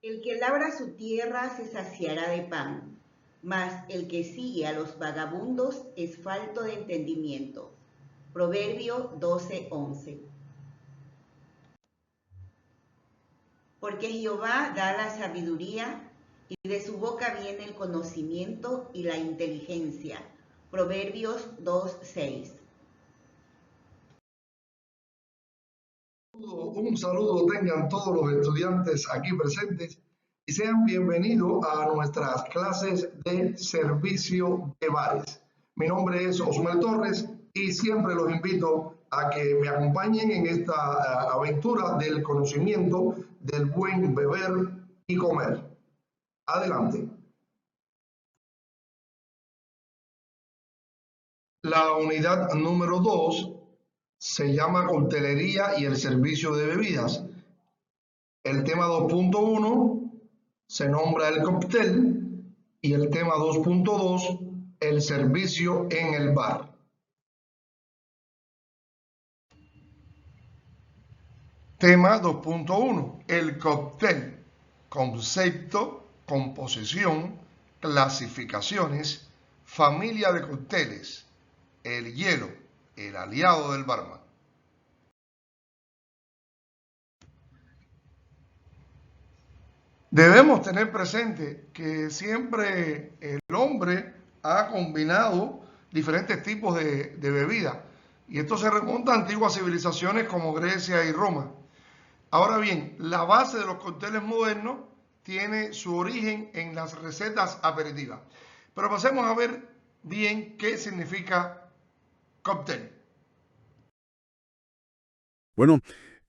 El que labra su tierra se saciará de pan, mas el que sigue a los vagabundos es falto de entendimiento. Proverbio 12:11. Porque Jehová da la sabiduría y de su boca viene el conocimiento y la inteligencia. Proverbios 2:6. Un saludo tengan todos los estudiantes aquí presentes y sean bienvenidos a nuestras clases de servicio de bares. Mi nombre es Osmel Torres y siempre los invito a que me acompañen en esta aventura del conocimiento, del buen beber y comer. Adelante. La unidad número 2 se llama coctelería y el servicio de bebidas. El tema 2.1 se nombra el cóctel y el tema 2.2 el servicio en el bar. Tema 2.1 el cóctel. Concepto, composición, clasificaciones, familia de cócteles, el hielo, el aliado del barman. Debemos tener presente que siempre el hombre ha combinado diferentes tipos de bebidas y esto se remonta a antiguas civilizaciones como Grecia y Roma. Ahora bien, la base de los cócteles modernos tiene su origen en las recetas aperitivas. Pero pasemos a ver bien qué significa cóctel. Bueno,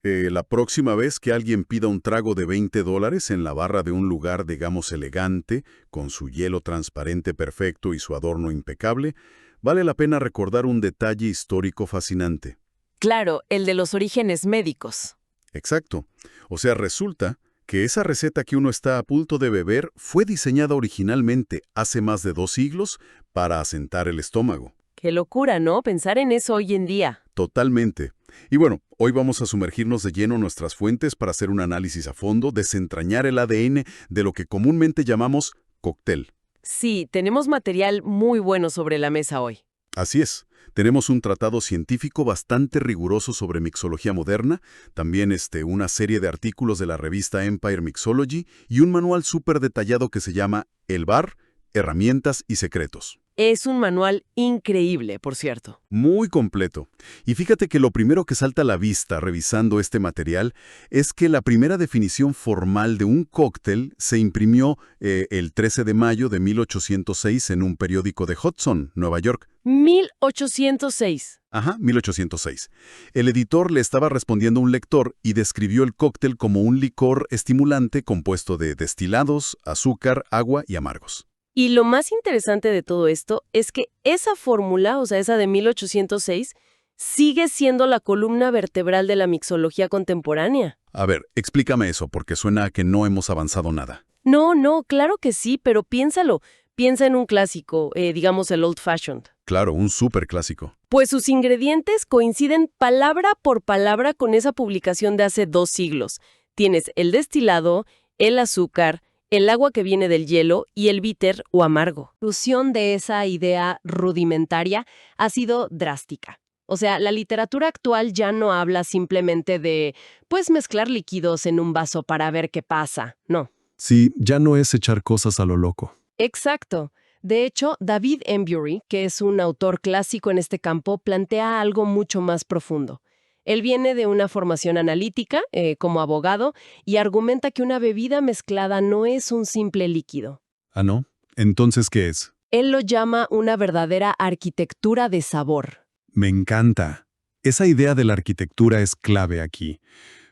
la próxima vez que alguien pida un trago de $20 en la barra de un lugar, digamos, elegante, con su hielo transparente perfecto y su adorno impecable, vale la pena recordar un detalle histórico fascinante. Claro, el de los orígenes médicos. Exacto. O sea, resulta que esa receta que uno está a punto de beber fue diseñada originalmente hace más de 2 siglos para asentar el estómago. Qué locura, ¿no? Pensar en eso hoy en día. Totalmente. Y bueno, hoy vamos a sumergirnos de lleno en nuestras fuentes para hacer un análisis a fondo, desentrañar el ADN de lo que comúnmente llamamos cóctel. Sí, tenemos material muy bueno sobre la mesa hoy. Así es. Tenemos un tratado científico bastante riguroso sobre mixología moderna, también una serie de artículos de la revista Empire Mixology y un manual súper detallado que se llama El Bar, Herramientas y Secretos. Es un manual increíble, por cierto. Muy completo. Y fíjate que lo primero que salta a la vista revisando este material es que la primera definición formal de un cóctel se imprimió el 13 de mayo de 1806 en un periódico de Hudson, Nueva York. 1806. Ajá, 1806. El editor le estaba respondiendo a un lector y describió el cóctel como un licor estimulante compuesto de destilados, azúcar, agua y amargos. Y lo más interesante de todo esto es que esa fórmula, o sea, esa de 1806, sigue siendo la columna vertebral de la mixología contemporánea. A ver, explícame eso, porque suena a que no hemos avanzado nada. No, claro que sí, pero piénsalo. Piensa en un clásico, digamos el Old Fashioned. Claro, un súper clásico. Pues sus ingredientes coinciden palabra por palabra con esa publicación de hace 2 siglos. Tienes el destilado, el azúcar, el agua que viene del hielo y el bitter o amargo. La evolución de esa idea rudimentaria ha sido drástica. O sea, la literatura actual ya no habla simplemente de, pues, mezclar líquidos en un vaso para ver qué pasa. No. Sí, ya no es echar cosas a lo loco. Exacto. De hecho, David Embury, que es un autor clásico en este campo, plantea algo mucho más profundo. Él viene de una formación analítica, como abogado, y argumenta que una bebida mezclada no es un simple líquido. ¿Ah, no? ¿Entonces qué es? Él lo llama una verdadera arquitectura de sabor. Me encanta. Esa idea de la arquitectura es clave aquí.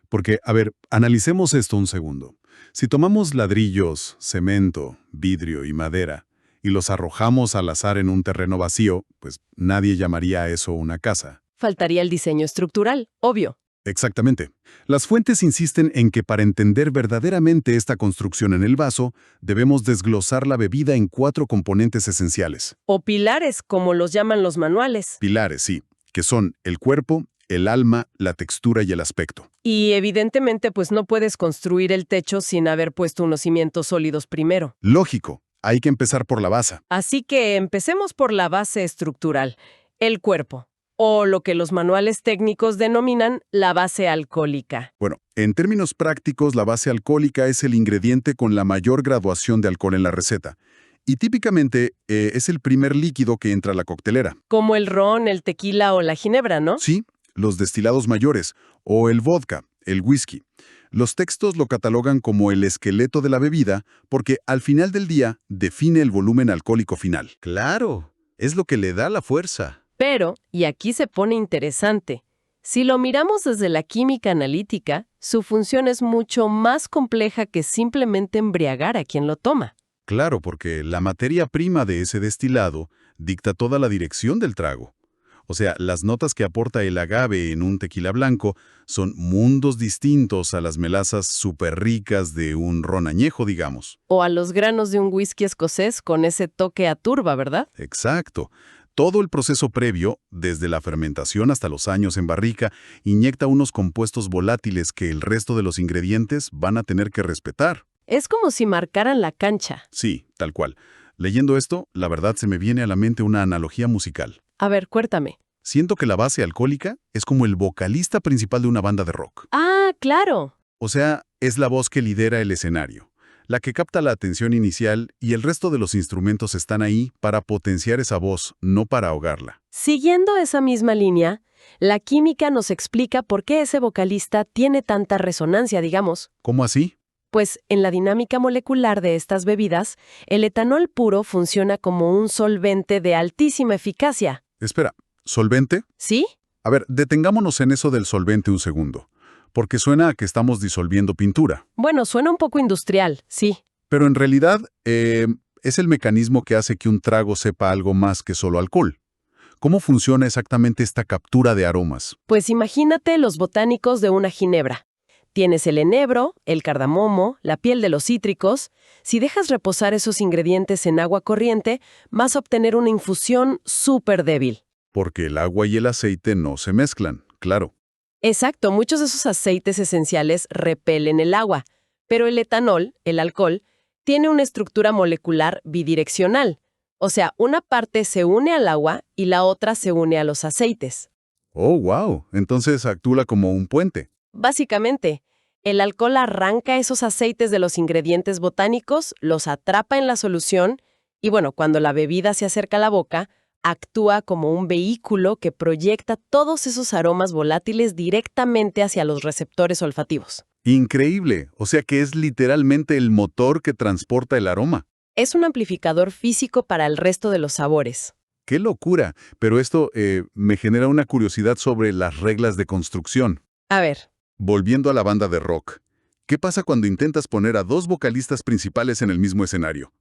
Porque, a ver, analicemos esto un segundo. Si tomamos ladrillos, cemento, vidrio y madera, y los arrojamos al azar en un terreno vacío, pues nadie llamaría a eso una casa. Faltaría el diseño estructural, obvio. Exactamente. Las fuentes insisten en que para entender verdaderamente esta construcción en el vaso, debemos desglosar la bebida en 4 componentes esenciales. O pilares, como los llaman los manuales. Pilares, sí, que son el cuerpo, el alma, la textura y el aspecto. Y evidentemente, pues no puedes construir el techo sin haber puesto unos cimientos sólidos primero. Lógico, hay que empezar por la base. Así que empecemos por la base estructural, el cuerpo, o lo que los manuales técnicos denominan la base alcohólica. Bueno, en términos prácticos, la base alcohólica es el ingrediente con la mayor graduación de alcohol en la receta. Y típicamente es el primer líquido que entra a la coctelera. Como el ron, el tequila o la ginebra, ¿no? Sí, los destilados mayores, o el vodka, el whisky. Los textos lo catalogan como el esqueleto de la bebida porque al final del día define el volumen alcohólico final. Claro, es lo que le da la fuerza. Pero, y aquí se pone interesante, si lo miramos desde la química analítica, su función es mucho más compleja que simplemente embriagar a quien lo toma. Claro, porque la materia prima de ese destilado dicta toda la dirección del trago. O sea, las notas que aporta el agave en un tequila blanco son mundos distintos a las melazas súper ricas de un ron añejo, digamos. O a los granos de un whisky escocés con ese toque a turba, ¿verdad? Exacto. Todo el proceso previo, desde la fermentación hasta los años en barrica, inyecta unos compuestos volátiles que el resto de los ingredientes van a tener que respetar. Es como si marcaran la cancha. Sí, tal cual. Leyendo esto, la verdad se me viene a la mente una analogía musical. A ver, cuéntame. Siento que la base alcohólica es como el vocalista principal de una banda de rock. Ah, claro. O sea, es la voz que lidera el escenario, la que capta la atención inicial y el resto de los instrumentos están ahí para potenciar esa voz, no para ahogarla. Siguiendo esa misma línea, la química nos explica por qué ese vocalista tiene tanta resonancia, digamos. ¿Cómo así? Pues en la dinámica molecular de estas bebidas, el etanol puro funciona como un solvente de altísima eficacia. Espera, ¿solvente? ¿Sí? A ver, detengámonos en eso del solvente un segundo, porque suena a que estamos disolviendo pintura. Bueno, suena un poco industrial, sí. Pero en realidad es el mecanismo que hace que un trago sepa algo más que solo alcohol. ¿Cómo funciona exactamente esta captura de aromas? Pues imagínate los botánicos de una ginebra. Tienes el enebro, el cardamomo, la piel de los cítricos. Si dejas reposar esos ingredientes en agua corriente, vas a obtener una infusión súper débil. Porque el agua y el aceite no se mezclan, claro. Exacto, muchos de esos aceites esenciales repelen el agua, pero el etanol, el alcohol, tiene una estructura molecular bidireccional. O sea, una parte se une al agua y la otra se une a los aceites. Oh, wow. Entonces actúa como un puente. Básicamente, el alcohol arranca esos aceites de los ingredientes botánicos, los atrapa en la solución y bueno, cuando la bebida se acerca a la boca, actúa como un vehículo que proyecta todos esos aromas volátiles directamente hacia los receptores olfativos. Increíble. O sea que es literalmente el motor que transporta el aroma. Es un amplificador físico para el resto de los sabores. ¡Qué locura! Pero esto me genera una curiosidad sobre las reglas de construcción. A ver. Volviendo a la banda de rock, ¿qué pasa cuando intentas poner a dos vocalistas principales en el mismo escenario?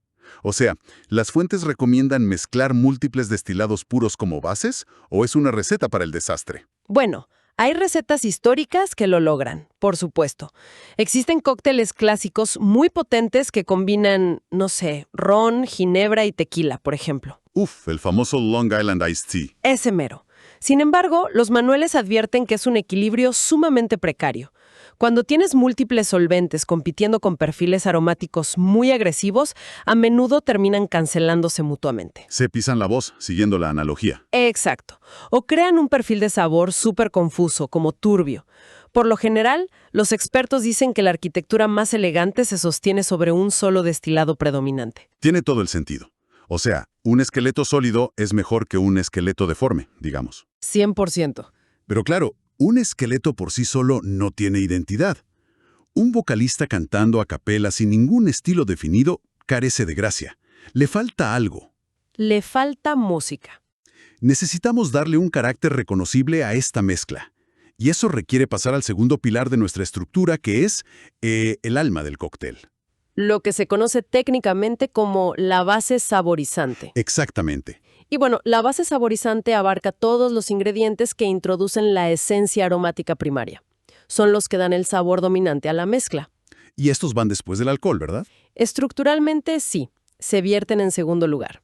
O sea, ¿las fuentes recomiendan mezclar múltiples destilados puros como bases o es una receta para el desastre? Bueno, hay recetas históricas que lo logran, por supuesto. Existen cócteles clásicos muy potentes que combinan, no sé, ron, ginebra y tequila, por ejemplo. Uf, el famoso Long Island Iced Tea. Ese mero. Sin embargo, los manuales advierten que es un equilibrio sumamente precario. Cuando tienes múltiples solventes compitiendo con perfiles aromáticos muy agresivos, a menudo terminan cancelándose mutuamente. Se pisan la voz, siguiendo la analogía. Exacto. O crean un perfil de sabor súper confuso, como turbio. Por lo general, los expertos dicen que la arquitectura más elegante se sostiene sobre un solo destilado predominante. Tiene todo el sentido. O sea, un esqueleto sólido es mejor que un esqueleto deforme, digamos. 100%. Pero claro, un esqueleto por sí solo no tiene identidad. Un vocalista cantando a capela sin ningún estilo definido carece de gracia. Le falta algo. Le falta música. Necesitamos darle un carácter reconocible a esta mezcla. Y eso requiere pasar al segundo pilar de nuestra estructura, que es el alma del cóctel. Lo que se conoce técnicamente como la base saborizante. Exactamente. Y bueno, la base saborizante abarca todos los ingredientes que introducen la esencia aromática primaria. Son los que dan el sabor dominante a la mezcla. Y estos van después del alcohol, ¿verdad? Estructuralmente, sí, se vierten en segundo lugar.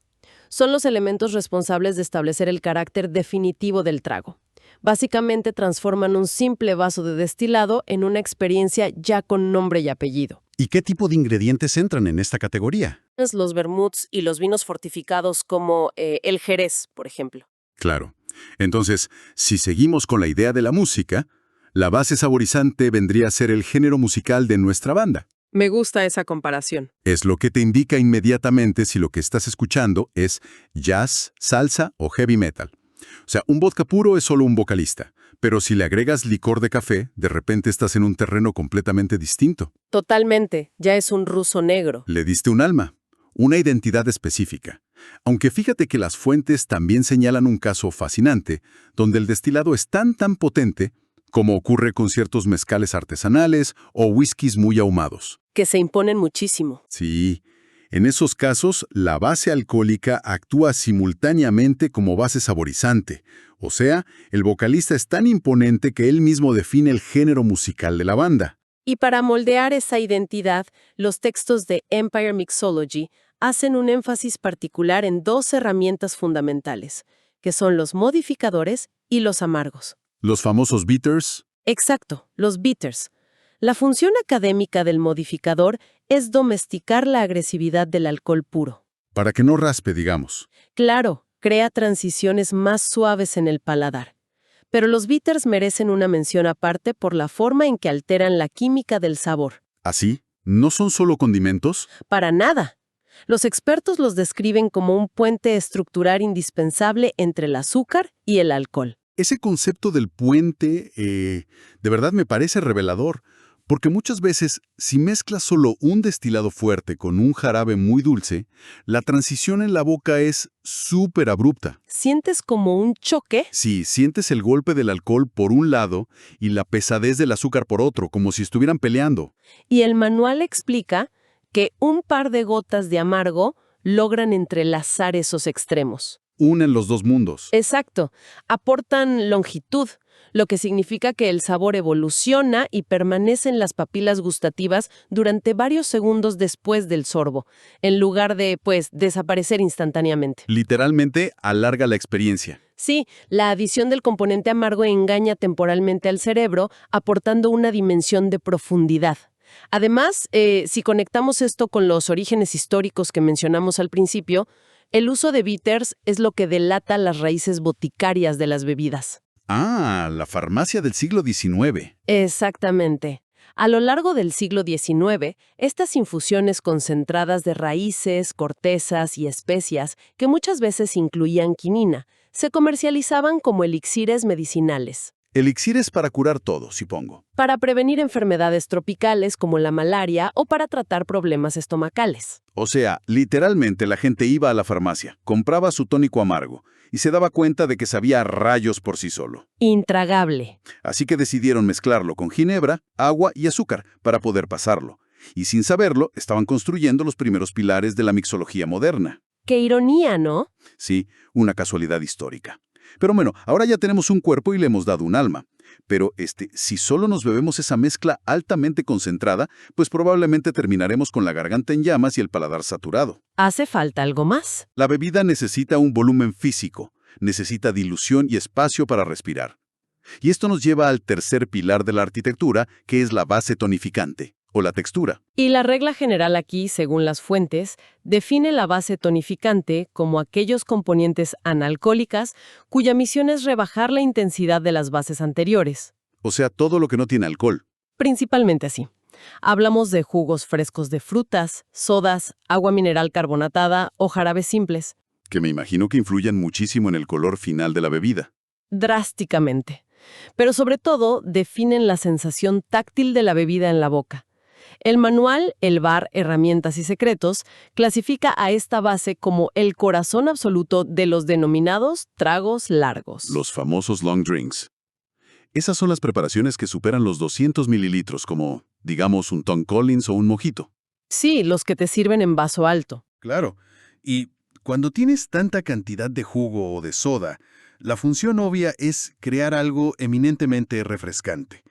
Son los elementos responsables de establecer el carácter definitivo del trago. Básicamente transforman un simple vaso de destilado en una experiencia ya con nombre y apellido. ¿Y qué tipo de ingredientes entran en esta categoría? Los vermuts y los vinos fortificados como el Jerez, por ejemplo. Claro. Entonces, si seguimos con la idea de la música, la base saborizante vendría a ser el género musical de nuestra banda. Me gusta esa comparación. Es lo que te indica inmediatamente si lo que estás escuchando es jazz, salsa o heavy metal. O sea, un vodka puro es solo un vocalista, pero si le agregas licor de café, de repente estás en un terreno completamente distinto. Totalmente, ya es un ruso negro. Le diste un alma, una identidad específica. Aunque fíjate que las fuentes también señalan un caso fascinante, donde el destilado es tan potente, como ocurre con ciertos mezcales artesanales o whiskies muy ahumados. Que se imponen muchísimo. Sí, en esos casos, la base alcohólica actúa simultáneamente como base saborizante. O sea, el vocalista es tan imponente que él mismo define el género musical de la banda. Y para moldear esa identidad, los textos de Empire Mixology hacen un énfasis particular en dos herramientas fundamentales, que son los modificadores y los amargos. Los famosos bitters. Exacto, los bitters. La función académica del modificador es domesticar la agresividad del alcohol puro. Para que no raspe, digamos. Claro, crea transiciones más suaves en el paladar. Pero los bitters merecen una mención aparte por la forma en que alteran la química del sabor. ¿Así? ¿No son solo condimentos? Para nada. Los expertos los describen como un puente estructural indispensable entre el azúcar y el alcohol. Ese concepto del puente, de verdad me parece revelador, porque muchas veces, si mezclas solo un destilado fuerte con un jarabe muy dulce, la transición en la boca es súper abrupta. ¿Sientes como un choque? Sí, sientes el golpe del alcohol por un lado y la pesadez del azúcar por otro, como si estuvieran peleando. Y el manual explica que un par de gotas de amargo logran entrelazar esos extremos. Unen los dos mundos. Exacto. Aportan longitud, lo que significa que el sabor evoluciona y permanece en las papilas gustativas durante varios segundos después del sorbo, en lugar de, desaparecer instantáneamente. Literalmente alarga la experiencia. Sí, la adición del componente amargo engaña temporalmente al cerebro, aportando una dimensión de profundidad. Además, si conectamos esto con los orígenes históricos que mencionamos al principio, el uso de bitters es lo que delata las raíces boticarias de las bebidas. Ah, la farmacia del siglo XIX. Exactamente. A lo largo del siglo XIX, estas infusiones concentradas de raíces, cortezas y especias, que muchas veces incluían quinina, se comercializaban como elixires medicinales. Elixires para curar todo, supongo. Para prevenir enfermedades tropicales como la malaria o para tratar problemas estomacales. O sea, literalmente la gente iba a la farmacia, compraba su tónico amargo y se daba cuenta de que sabía a rayos por sí solo. Intragable. Así que decidieron mezclarlo con ginebra, agua y azúcar para poder pasarlo. Y sin saberlo, estaban construyendo los primeros pilares de la mixología moderna. Qué ironía, ¿no? Sí, una casualidad histórica. Pero bueno, ahora ya tenemos un cuerpo y le hemos dado un alma. Pero si solo nos bebemos esa mezcla altamente concentrada, pues probablemente terminaremos con la garganta en llamas y el paladar saturado. ¿Hace falta algo más? La bebida necesita un volumen físico, necesita dilución y espacio para respirar. Y esto nos lleva al tercer pilar de la arquitectura, que es la base tonificante, o la textura. Y la regla general aquí, según las fuentes, define la base tonificante como aquellos componentes analcohólicas cuya misión es rebajar la intensidad de las bases anteriores. O sea, todo lo que no tiene alcohol. Principalmente así. Hablamos de jugos frescos de frutas, sodas, agua mineral carbonatada o jarabes simples. Que me imagino que influyen muchísimo en el color final de la bebida. Drásticamente. Pero sobre todo, definen la sensación táctil de la bebida en la boca. El manual El Bar, Herramientas y Secretos clasifica a esta base como el corazón absoluto de los denominados tragos largos. Los famosos long drinks. Esas son las preparaciones que superan los 200 mililitros, como, digamos, un Tom Collins o un mojito. Sí, los que te sirven en vaso alto. Claro. Y cuando tienes tanta cantidad de jugo o de soda, la función obvia es crear algo eminentemente refrescante.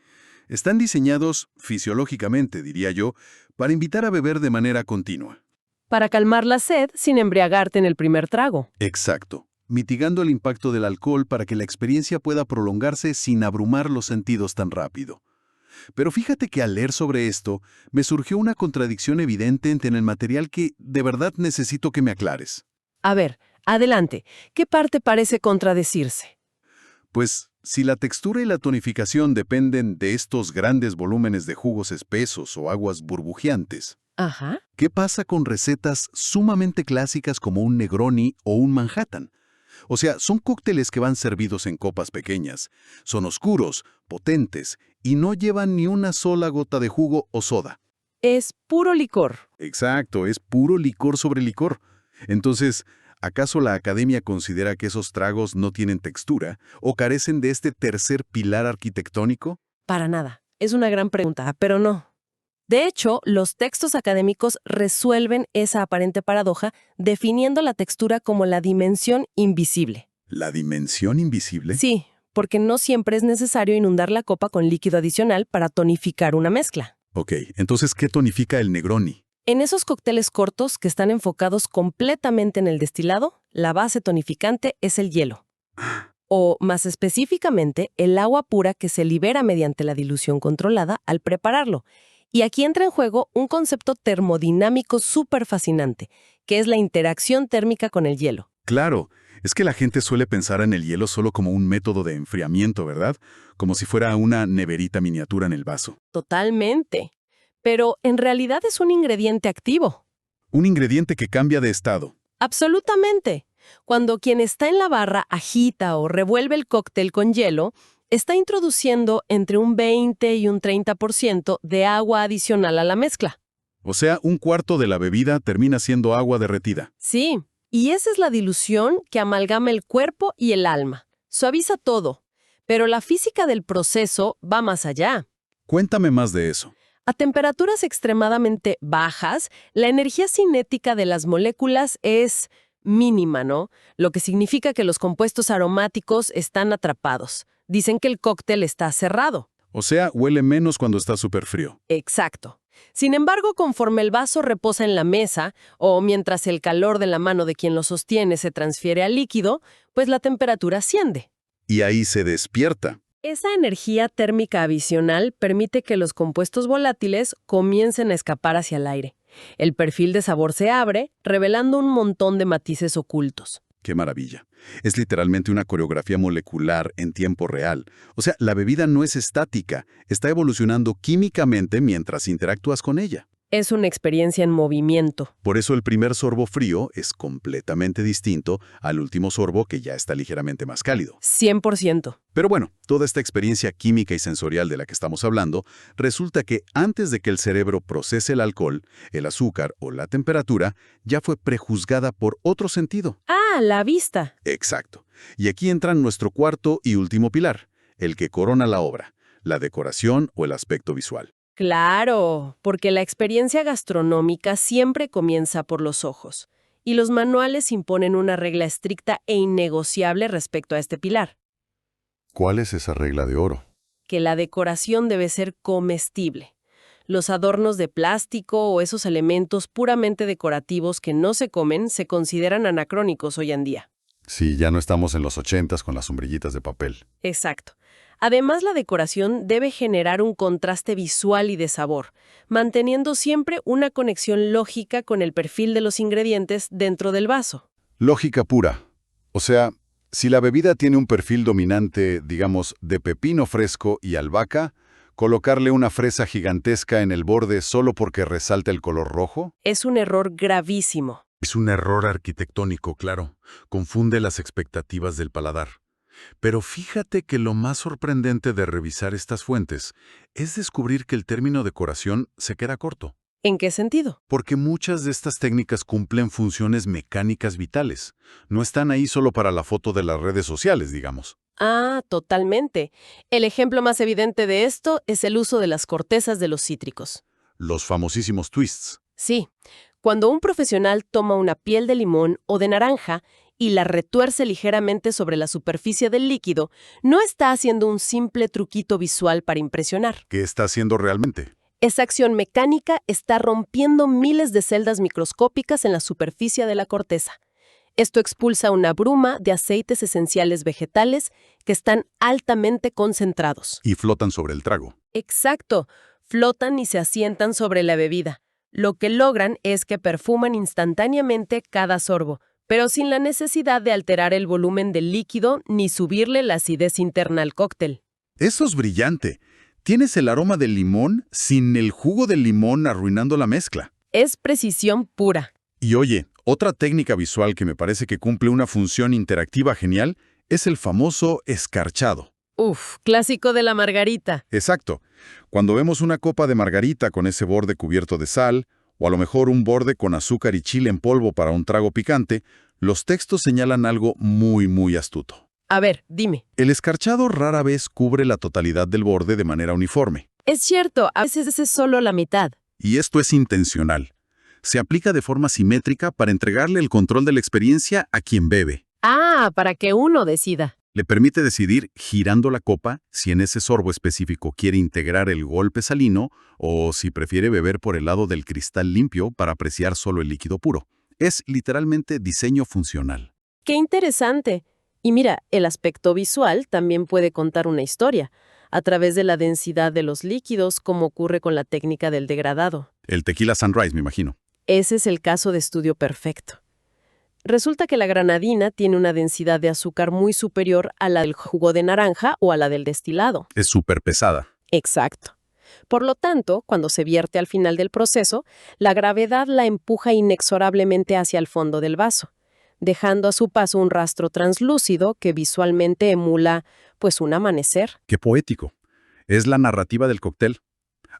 Están diseñados, fisiológicamente, diría yo, para invitar a beber de manera continua. Para calmar la sed sin embriagarte en el primer trago. Exacto. mitigando el impacto del alcohol para que la experiencia pueda prolongarse sin abrumar los sentidos tan rápido. Pero fíjate que al leer sobre esto, me surgió una contradicción evidente entre el material que de verdad necesito que me aclares. A ver, adelante. ¿Qué parte parece contradecirse? Pues, si la textura y la tonificación dependen de estos grandes volúmenes de jugos espesos o aguas burbujeantes, Ajá. ¿qué pasa con recetas sumamente clásicas como un Negroni o un Manhattan? O sea, son cócteles que van servidos en copas pequeñas, son oscuros, potentes y no llevan ni una sola gota de jugo o soda. Es puro licor. Exacto, es puro licor sobre licor. Entonces, ¿acaso la academia considera que esos tragos no tienen textura o carecen de este tercer pilar arquitectónico? Para nada. Es una gran pregunta, pero no. De hecho, los textos académicos resuelven esa aparente paradoja definiendo la textura como la dimensión invisible. ¿La dimensión invisible? Sí, porque no siempre es necesario inundar la copa con líquido adicional para tonificar una mezcla. Ok, entonces, ¿qué tonifica el Negroni? En esos cócteles cortos que están enfocados completamente en el destilado, la base tonificante es el hielo. O, más específicamente, el agua pura que se libera mediante la dilución controlada al prepararlo. Y aquí entra en juego un concepto termodinámico súper fascinante, que es la interacción térmica con el hielo. Claro, es que la gente suele pensar en el hielo solo como un método de enfriamiento, ¿verdad? Como si fuera una neverita miniatura en el vaso. Totalmente. Pero en realidad es un ingrediente activo. Un ingrediente que cambia de estado. Absolutamente. Cuando quien está en la barra agita o revuelve el cóctel con hielo, está introduciendo entre un 20 y un 30% de agua adicional a la mezcla. O sea, un cuarto de la bebida termina siendo agua derretida. Sí, y esa es la dilución que amalgama el cuerpo y el alma. Suaviza todo, pero la física del proceso va más allá. Cuéntame más de eso. A temperaturas extremadamente bajas, la energía cinética de las moléculas es mínima, ¿no? Lo que significa que los compuestos aromáticos están atrapados. Dicen que el cóctel está cerrado. O sea, huele menos cuando está súper frío. Exacto. Sin embargo, conforme el vaso reposa en la mesa, o mientras el calor de la mano de quien lo sostiene se transfiere al líquido, pues la temperatura asciende. Y ahí se despierta. Esa energía térmica adicional permite que los compuestos volátiles comiencen a escapar hacia el aire. El perfil de sabor se abre, revelando un montón de matices ocultos. ¡Qué maravilla! Es literalmente una coreografía molecular en tiempo real. O sea, la bebida no es estática, está evolucionando químicamente mientras interactúas con ella. Es una experiencia en movimiento. Por eso el primer sorbo frío es completamente distinto al último sorbo que ya está ligeramente más cálido. 100%. Pero bueno, toda esta experiencia química y sensorial de la que estamos hablando, resulta que antes de que el cerebro procese el alcohol, el azúcar o la temperatura, ya fue prejuzgada por otro sentido. Ah, la vista. Exacto. Y aquí entra nuestro cuarto y último pilar, el que corona la obra, la decoración o el aspecto visual. Claro, porque la experiencia gastronómica siempre comienza por los ojos, y los manuales imponen una regla estricta e innegociable respecto a este pilar, ¿Cuál es esa regla de oro? que la decoración debe ser comestible. Los adornos de plástico o esos elementos puramente decorativos que no se comen se consideran anacrónicos hoy en día. Sí, ya no estamos en los 80s con las sombrillitas de papel. Exacto. Además, la decoración debe generar un contraste visual y de sabor, manteniendo siempre una conexión lógica con el perfil de los ingredientes dentro del vaso. Lógica pura. O sea, si la bebida tiene un perfil dominante, digamos, de pepino fresco y albahaca, ¿colocarle una fresa gigantesca en el borde solo porque resalta el color rojo? Es un error gravísimo. Es un error arquitectónico, claro. Confunde las expectativas del paladar. Pero fíjate que lo más sorprendente de revisar estas fuentes es descubrir que el término decoración se queda corto. ¿En qué sentido? Porque muchas de estas técnicas cumplen funciones mecánicas vitales. No están ahí solo para la foto de las redes sociales, digamos. Ah, totalmente. El ejemplo más evidente de esto es el uso de las cortezas de los cítricos. Los famosísimos twists. Sí, cuando un profesional toma una piel de limón o de naranja y la retuerce ligeramente sobre la superficie del líquido, no está haciendo un simple truquito visual para impresionar. ¿Qué está haciendo realmente? Esa acción mecánica está rompiendo miles de celdas microscópicas en la superficie de la corteza. Esto expulsa una bruma de aceites esenciales vegetales que están altamente concentrados. Y flotan sobre el trago. Exacto, flotan y se asientan sobre la bebida. Lo que logran es que perfuman instantáneamente cada sorbo, pero sin la necesidad de alterar el volumen del líquido ni subirle la acidez interna al cóctel. Eso es brillante. Tienes el aroma del limón sin el jugo del limón arruinando la mezcla. Es precisión pura. Y oye, otra técnica visual que me parece que cumple una función interactiva genial es el famoso escarchado. Uf, clásico de la margarita. Exacto. Cuando vemos una copa de margarita con ese borde cubierto de sal, o a lo mejor un borde con azúcar y chile en polvo para un trago picante, los textos señalan algo muy astuto. A ver, dime. El escarchado rara vez cubre la totalidad del borde de manera uniforme. Es cierto, a veces es solo la mitad. Y esto es intencional. Se aplica de forma simétrica para entregarle el control de la experiencia a quien bebe. Ah, para que uno decida. Le permite decidir, girando la copa, si en ese sorbo específico quiere integrar el golpe salino o si prefiere beber por el lado del cristal limpio para apreciar solo el líquido puro. Es literalmente diseño funcional. ¡Qué interesante! Y mira, el aspecto visual también puede contar una historia, a través de la densidad de los líquidos, como ocurre con la técnica del degradado. El tequila Sunrise, me imagino. Ese es el caso de estudio perfecto. Resulta que la granadina tiene una densidad de azúcar muy superior a la del jugo de naranja o a la del destilado. Es súper pesada. Exacto. Por lo tanto, cuando se vierte al final del proceso, la gravedad la empuja inexorablemente hacia el fondo del vaso, dejando a su paso un rastro translúcido que visualmente emula, pues, un amanecer. ¡Qué poético! Es la narrativa del cóctel.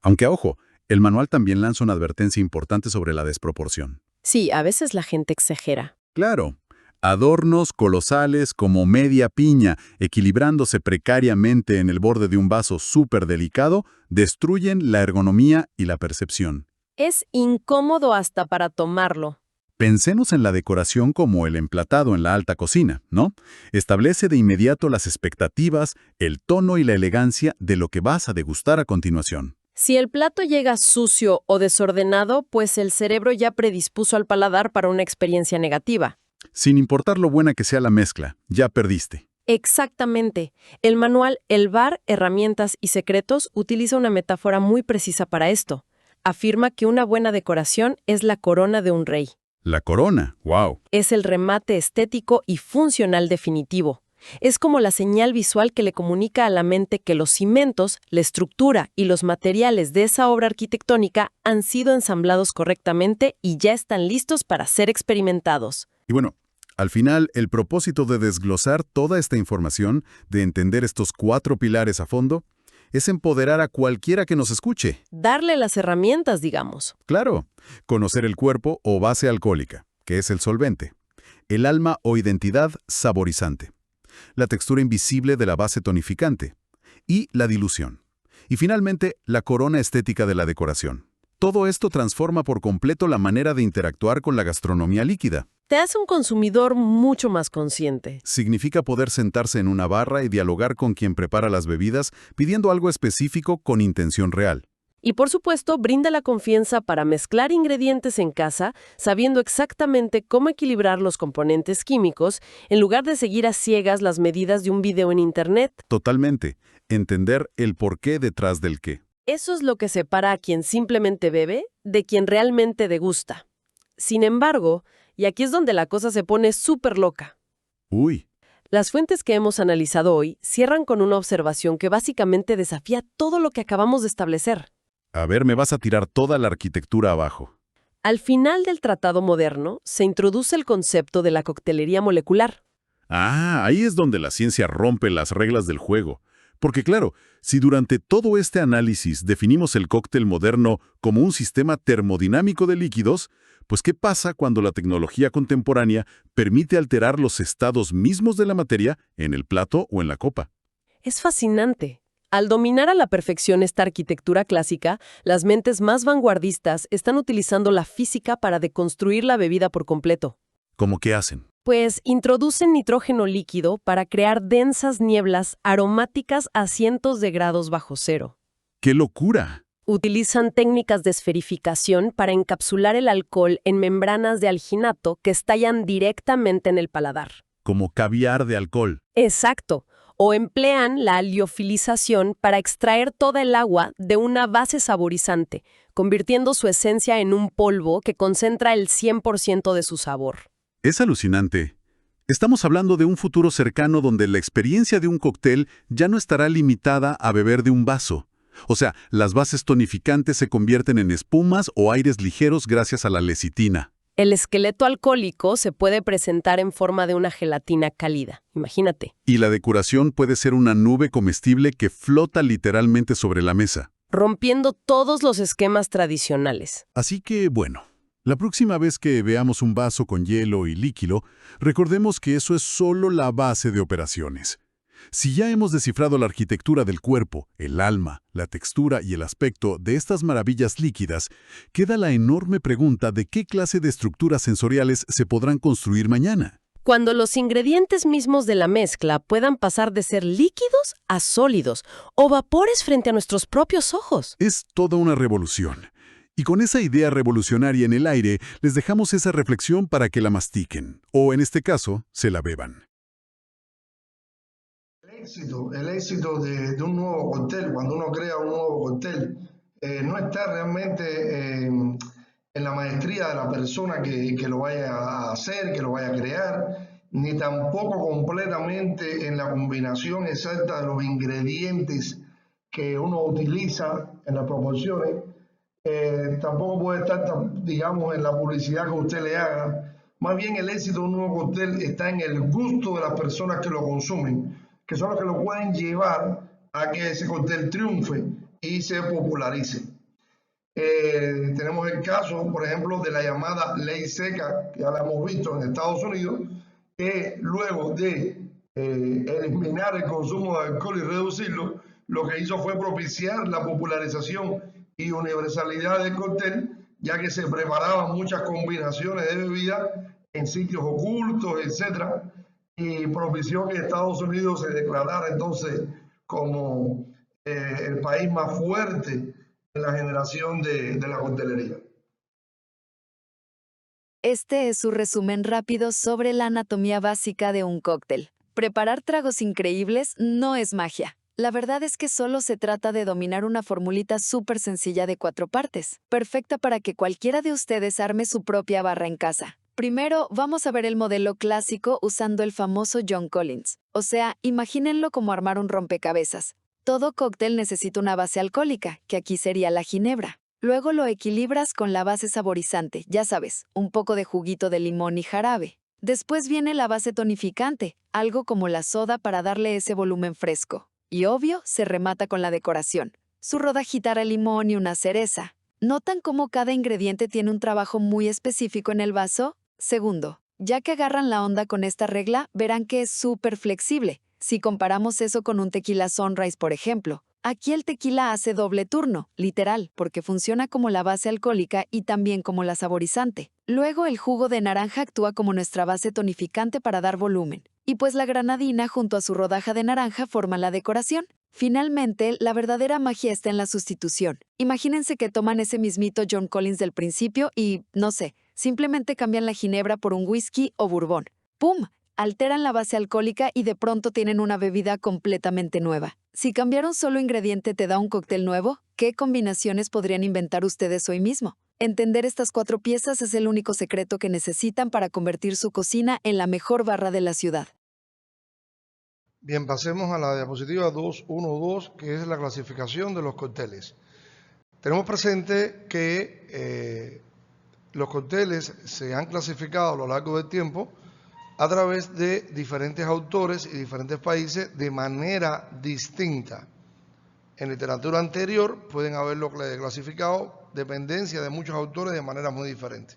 Aunque, ojo, el manual también lanza una advertencia importante sobre la desproporción. Sí, a veces la gente exagera. Claro, adornos colosales como media piña, equilibrándose precariamente en el borde de un vaso súper delicado, destruyen la ergonomía y la percepción. Es incómodo hasta para tomarlo. Pensemos en la decoración como el emplatado en la alta cocina, ¿no? Establece de inmediato las expectativas, el tono y la elegancia de lo que vas a degustar a continuación. Si el plato llega sucio o desordenado, pues el cerebro ya predispuso al paladar para una experiencia negativa. Sin importar lo buena que sea la mezcla, ya perdiste. Exactamente. El manual El bar, herramientas y secretos utiliza una metáfora muy precisa para esto. Afirma que una buena decoración es la corona de un rey. La corona, wow. Es el remate estético y funcional definitivo. Es como la señal visual que le comunica a la mente que los cimientos, la estructura y los materiales de esa obra arquitectónica han sido ensamblados correctamente y ya están listos para ser experimentados. Y bueno, al final, el propósito de desglosar toda esta información, de entender estos 4 pilares a fondo, es empoderar a cualquiera que nos escuche. Darle las herramientas, digamos. Claro, conocer el cuerpo o base alcohólica, que es el solvente, el alma o identidad saborizante, la textura invisible de la base tonificante y la dilución. Y finalmente, la corona estética de la decoración. Todo esto transforma por completo la manera de interactuar con la gastronomía líquida. Te hace un consumidor mucho más consciente. Significa poder sentarse en una barra y dialogar con quien prepara las bebidas pidiendo algo específico con intención real. Y por supuesto, brinda la confianza para mezclar ingredientes en casa, sabiendo exactamente cómo equilibrar los componentes químicos, en lugar de seguir a ciegas las medidas de un video en Internet. Totalmente. Entender el porqué detrás del qué. Eso es lo que separa a quien simplemente bebe de quien realmente degusta. Sin embargo, y aquí es donde la cosa se pone súper loca. Uy. Las fuentes que hemos analizado hoy cierran con una observación que básicamente desafía todo lo que acabamos de establecer. A ver, me vas a tirar toda la arquitectura abajo. Al final del Tratado Moderno se introduce el concepto de la coctelería molecular. Ah, ahí es donde la ciencia rompe las reglas del juego. Porque claro, si durante todo este análisis definimos el cóctel moderno como un sistema termodinámico de líquidos, pues ¿qué pasa cuando la tecnología contemporánea permite alterar los estados mismos de la materia en el plato o en la copa? Es fascinante. Al dominar a la perfección esta arquitectura clásica, las mentes más vanguardistas están utilizando la física para deconstruir la bebida por completo. ¿Cómo qué hacen? Pues introducen nitrógeno líquido para crear densas nieblas aromáticas a cientos de grados bajo cero. ¡Qué locura! Utilizan técnicas de esferificación para encapsular el alcohol en membranas de alginato que estallan directamente en el paladar. Como caviar de alcohol. Exacto. O emplean la liofilización para extraer toda el agua de una base saborizante, convirtiendo su esencia en un polvo que concentra el 100% de su sabor. Es alucinante. Estamos hablando de un futuro cercano donde la experiencia de un cóctel ya no estará limitada a beber de un vaso. O sea, las bases tonificantes se convierten en espumas o aires ligeros gracias a la lecitina. El esqueleto alcohólico se puede presentar en forma de una gelatina cálida. Imagínate. Y la decoración puede ser una nube comestible que flota literalmente sobre la mesa. Rompiendo todos los esquemas tradicionales. Así que, bueno, la próxima vez que veamos un vaso con hielo y líquido, recordemos que eso es solo la base de operaciones. Si ya hemos descifrado la arquitectura del cuerpo, el alma, la textura y el aspecto de estas maravillas líquidas, queda la enorme pregunta de qué clase de estructuras sensoriales se podrán construir mañana. Cuando los ingredientes mismos de la mezcla puedan pasar de ser líquidos a sólidos o vapores frente a nuestros propios ojos. Es toda una revolución. Y con esa idea revolucionaria en el aire, les dejamos esa reflexión para que la mastiquen, o en este caso, se la beban. El éxito de un nuevo cóctel, cuando uno crea un nuevo cóctel, no está realmente en la maestría de la persona que lo vaya a hacer, que lo vaya a crear, ni tampoco completamente en la combinación exacta de los ingredientes que uno utiliza en las proporciones. Tampoco puede estar, digamos, en la publicidad que usted le haga. Más bien el éxito de un nuevo cóctel está en el gusto de las personas que lo consumen, que son los que lo pueden llevar a que ese cóctel triunfe y se popularice. Tenemos el caso, por ejemplo, de la llamada ley seca, que ya la hemos visto en Estados Unidos, que luego de eliminar el consumo de alcohol y reducirlo, lo que hizo fue propiciar la popularización y universalidad del cóctel, ya que se preparaban muchas combinaciones de bebidas en sitios ocultos, etcétera, y propició que Estados Unidos se declarara entonces como el país más fuerte en la generación de la coctelería. Este es su resumen rápido sobre la anatomía básica de un cóctel. Preparar tragos increíbles no es magia. La verdad es que solo se trata de dominar una formulita súper sencilla de 4 partes, perfecta para que cualquiera de ustedes arme su propia barra en casa. Primero, vamos a ver el modelo clásico usando el famoso John Collins. O sea, imagínenlo como armar un rompecabezas. Todo cóctel necesita una base alcohólica, que aquí sería la ginebra. Luego lo equilibras con la base saborizante, ya sabes, un poco de juguito de limón y jarabe. Después viene la base tonificante, algo como la soda para darle ese volumen fresco. Y obvio, se remata con la decoración. Su rodajita de limón y una cereza. ¿Notan cómo cada ingrediente tiene un trabajo muy específico en el vaso? Segundo, ya que agarran la onda con esta regla, verán que es súper flexible. Si comparamos eso con un tequila Sunrise, por ejemplo, aquí el tequila hace doble turno, literal, porque funciona como la base alcohólica y también como la saborizante. Luego el jugo de naranja actúa como nuestra base tonificante para dar volumen. Y pues la granadina junto a su rodaja de naranja forman la decoración. Finalmente, la verdadera magia está en la sustitución. Imagínense que toman ese mismito John Collins del principio y, no sé, simplemente cambian la ginebra por un whisky o bourbon. ¡Pum! Alteran la base alcohólica y de pronto tienen una bebida completamente nueva. Si cambiar un solo ingrediente te da un cóctel nuevo, ¿qué combinaciones podrían inventar ustedes hoy mismo? Entender estas 4 piezas es el único secreto que necesitan para convertir su cocina en la mejor barra de la ciudad. Bien, pasemos a la diapositiva 2.1.2, que es la clasificación de los cócteles. Tenemos presente que los cócteles se han clasificado a lo largo del tiempo a través de diferentes autores y diferentes países de manera distinta. En literatura anterior pueden haberlo clasificado dependencia de muchos autores de manera muy diferente.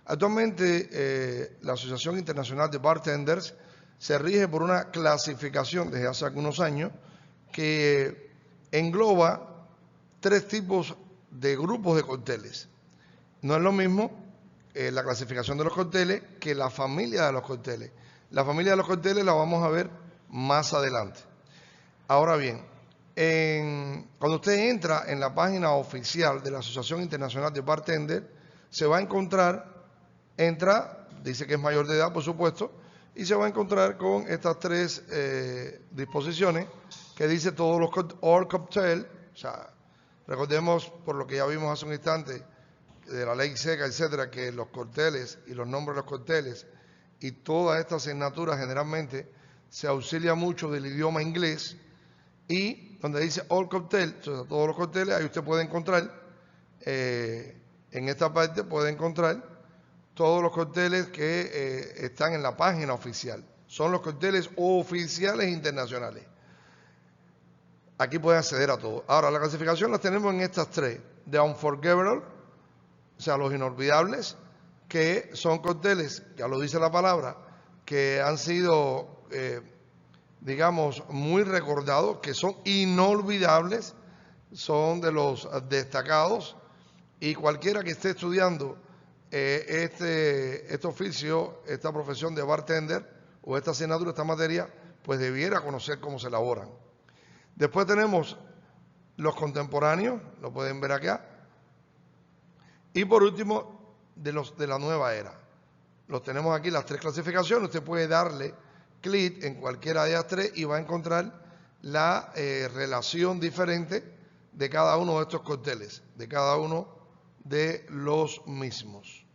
Actualmente la Asociación Internacional de Bartenders se rige por una clasificación desde hace algunos años que engloba 3 tipos de grupos de cócteles. No es lo mismo la clasificación de los cócteles que la familia de los cócteles. La familia de los cócteles la vamos a ver más adelante. Ahora bien, Cuando usted entra en la página oficial de la Asociación Internacional de Bartender, se va a encontrar, dice que es mayor de edad, por supuesto, y se va a encontrar con estas tres disposiciones que dice todos los all cocktail, o sea, recordemos por lo que ya vimos hace un instante de la ley seca, etcétera, que los cócteles y los nombres de los cócteles y toda esta asignatura generalmente se auxilia mucho del idioma inglés, y donde dice all cocktail, o sea, todos los cócteles, ahí usted puede encontrar, en esta parte puede encontrar todos los cócteles que están en la página oficial. Son los cócteles oficiales internacionales. Aquí pueden acceder a todo. Ahora, la clasificación la tenemos en estas tres. The Unforgettable, o sea, los inolvidables, que son cócteles, ya lo dice la palabra, que han sido, digamos, muy recordados, que son inolvidables, son de los destacados, y cualquiera que esté estudiando este oficio, esta profesión de bartender, o esta asignatura, esta materia, pues debiera conocer cómo se elaboran. Después tenemos los contemporáneos, lo pueden ver acá. Y por último, de la nueva era. Los tenemos aquí, las tres clasificaciones. Usted puede darle clic en cualquiera de las tres y va a encontrar la relación diferente de cada uno de estos cócteles, de cada uno de los mismos.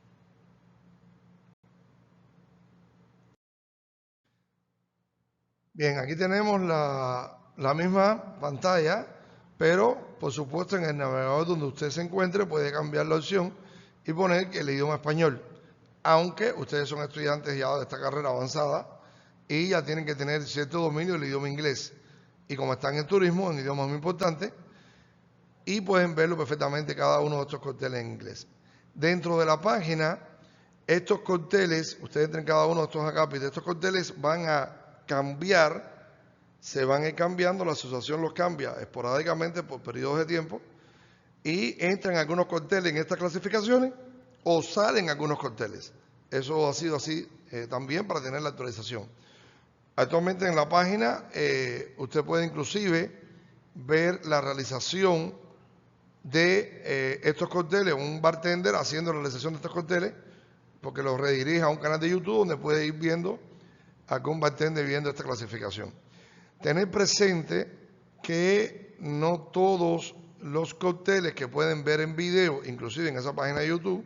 Bien, aquí tenemos la misma pantalla, pero por supuesto en el navegador donde usted se encuentre puede cambiar la opción y poner el idioma español, aunque ustedes son estudiantes ya de esta carrera avanzada y ya tienen que tener cierto dominio del idioma inglés, y como están en turismo, un idioma muy importante, y pueden verlo perfectamente cada uno de estos cócteles en inglés. Dentro de la página, estos cócteles, ustedes entran en cada uno de estos acápites, estos cócteles van a cambiar, se van a ir cambiando, la asociación los cambia esporádicamente por periodos de tiempo, y entran algunos cócteles en estas clasificaciones o salen algunos cócteles. Eso ha sido así también para tener la actualización. Actualmente en la página usted puede inclusive ver la realización de estos cócteles, un bartender haciendo la realización de estos cócteles, porque los redirige a un canal de YouTube donde puede ir viendo algún bartender viendo esta clasificación. Tener presente que no todos los cócteles que pueden ver en video, inclusive en esa página de YouTube,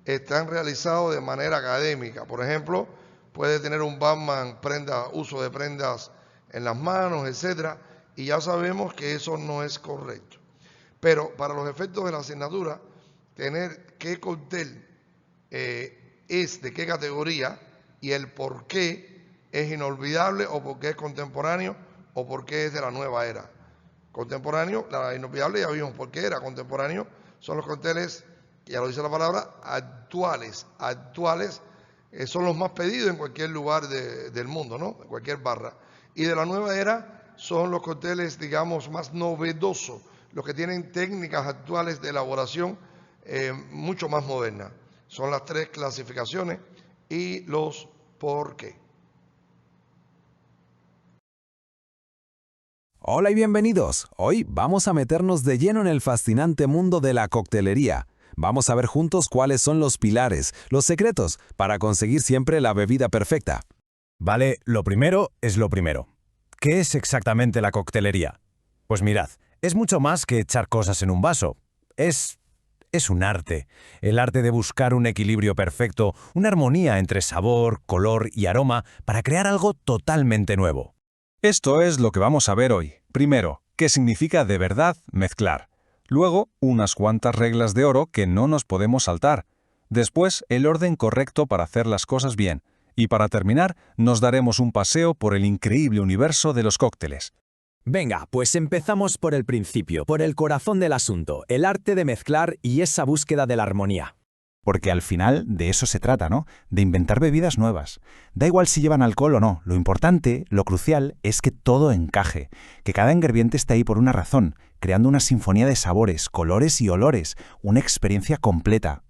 están realizados de manera académica. Por ejemplo, puede tener un barman uso de prendas en las manos, etcétera, y ya sabemos que eso no es correcto. Pero para los efectos de la asignatura, tener qué cóctel es de qué categoría y el por qué es inolvidable o por qué es contemporáneo o por qué es de la nueva era. Contemporáneo, la inolvidable ya vimos por qué era. Contemporáneo son los cócteles, ya lo dice la palabra, actuales. Actuales son los más pedidos en cualquier lugar del mundo, ¿no? En cualquier barra. Y de la nueva era son los cócteles, digamos, más novedosos, los que tienen técnicas actuales de elaboración mucho más modernas. Son las tres clasificaciones y los por qué. Hola y bienvenidos. Hoy vamos a meternos de lleno en el fascinante mundo de la coctelería. Vamos a ver juntos cuáles son los pilares, los secretos, para conseguir siempre la bebida perfecta. Vale, lo primero es lo primero. ¿Qué es exactamente la coctelería? Pues mirad, es mucho más que echar cosas en un vaso. Es un arte. El arte de buscar un equilibrio perfecto, una armonía entre sabor, color y aroma para crear algo totalmente nuevo. Esto es lo que vamos a ver hoy. Primero, ¿qué significa de verdad mezclar? Luego, unas cuantas reglas de oro que no nos podemos saltar. Después, el orden correcto para hacer las cosas bien. Y para terminar, nos daremos un paseo por el increíble universo de los cócteles. Venga, pues empezamos por el principio, por el corazón del asunto, el arte de mezclar y esa búsqueda de la armonía. Porque al final de eso se trata, ¿no? De inventar bebidas nuevas. Da igual si llevan alcohol o no. Lo importante, lo crucial, es que todo encaje. Que cada ingrediente esté ahí por una razón, creando una sinfonía de sabores, colores y olores. Una experiencia completa.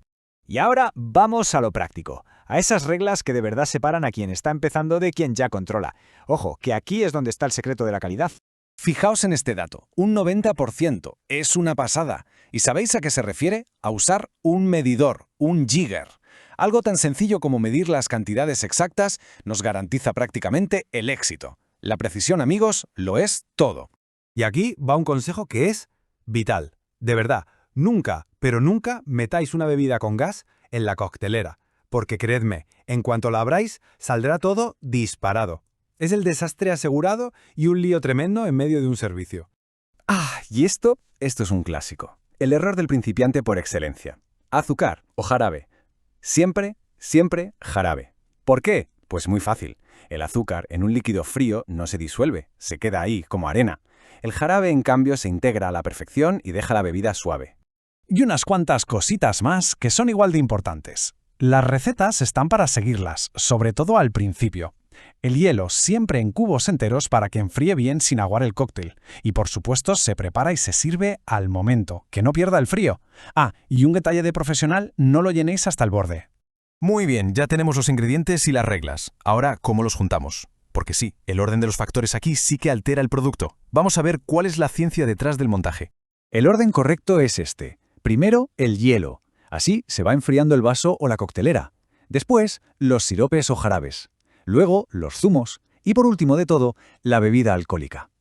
Y ahora vamos a lo práctico. A esas reglas que de verdad separan a quien está empezando de quien ya controla. Ojo, que aquí es donde está el secreto de la calidad. Fijaos en este dato, un 90%, es una pasada. ¿Y sabéis a qué se refiere? A usar un medidor, un jigger. Algo tan sencillo como medir las cantidades exactas nos garantiza prácticamente el éxito. La precisión, amigos, lo es todo. Y aquí va un consejo que es vital. De verdad, nunca, pero nunca metáis una bebida con gas en la coctelera. Porque creedme, en cuanto la abráis, saldrá todo disparado. Es el desastre asegurado y un lío tremendo en medio de un servicio. Y esto es un clásico. El error del principiante por excelencia. Azúcar o jarabe. Siempre, siempre jarabe. ¿Por qué? Pues muy fácil. El azúcar en un líquido frío no se disuelve, se queda ahí como arena. El jarabe, en cambio, se integra a la perfección y deja la bebida suave. Y unas cuantas cositas más que son igual de importantes. Las recetas están para seguirlas, sobre todo al principio. El hielo siempre en cubos enteros para que enfríe bien sin aguar el cóctel. Y por supuesto se prepara y se sirve al momento, que no pierda el frío. Y un detalle de profesional, no lo llenéis hasta el borde. Muy bien, ya tenemos los ingredientes y las reglas. Ahora, ¿cómo los juntamos? Porque sí, el orden de los factores aquí sí que altera el producto. Vamos a ver cuál es la ciencia detrás del montaje. El orden correcto es este. Primero, el hielo. Así se va enfriando el vaso o la coctelera. Después, los siropes o jarabes. Luego, los zumos. Y por último de todo, la bebida alcohólica.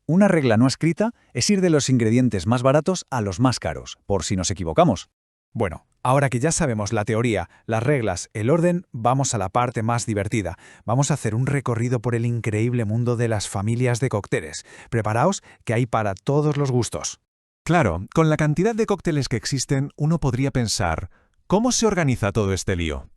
Una regla no escrita es ir de los ingredientes más baratos a los más caros, por si nos equivocamos. Bueno, ahora que ya sabemos la teoría, las reglas, el orden, vamos a la parte más divertida. Vamos a hacer un recorrido por el increíble mundo de las familias de cócteles. Preparaos, que hay para todos los gustos. Claro, con la cantidad de cócteles que existen, uno podría pensar, ¿cómo se organiza todo este lío?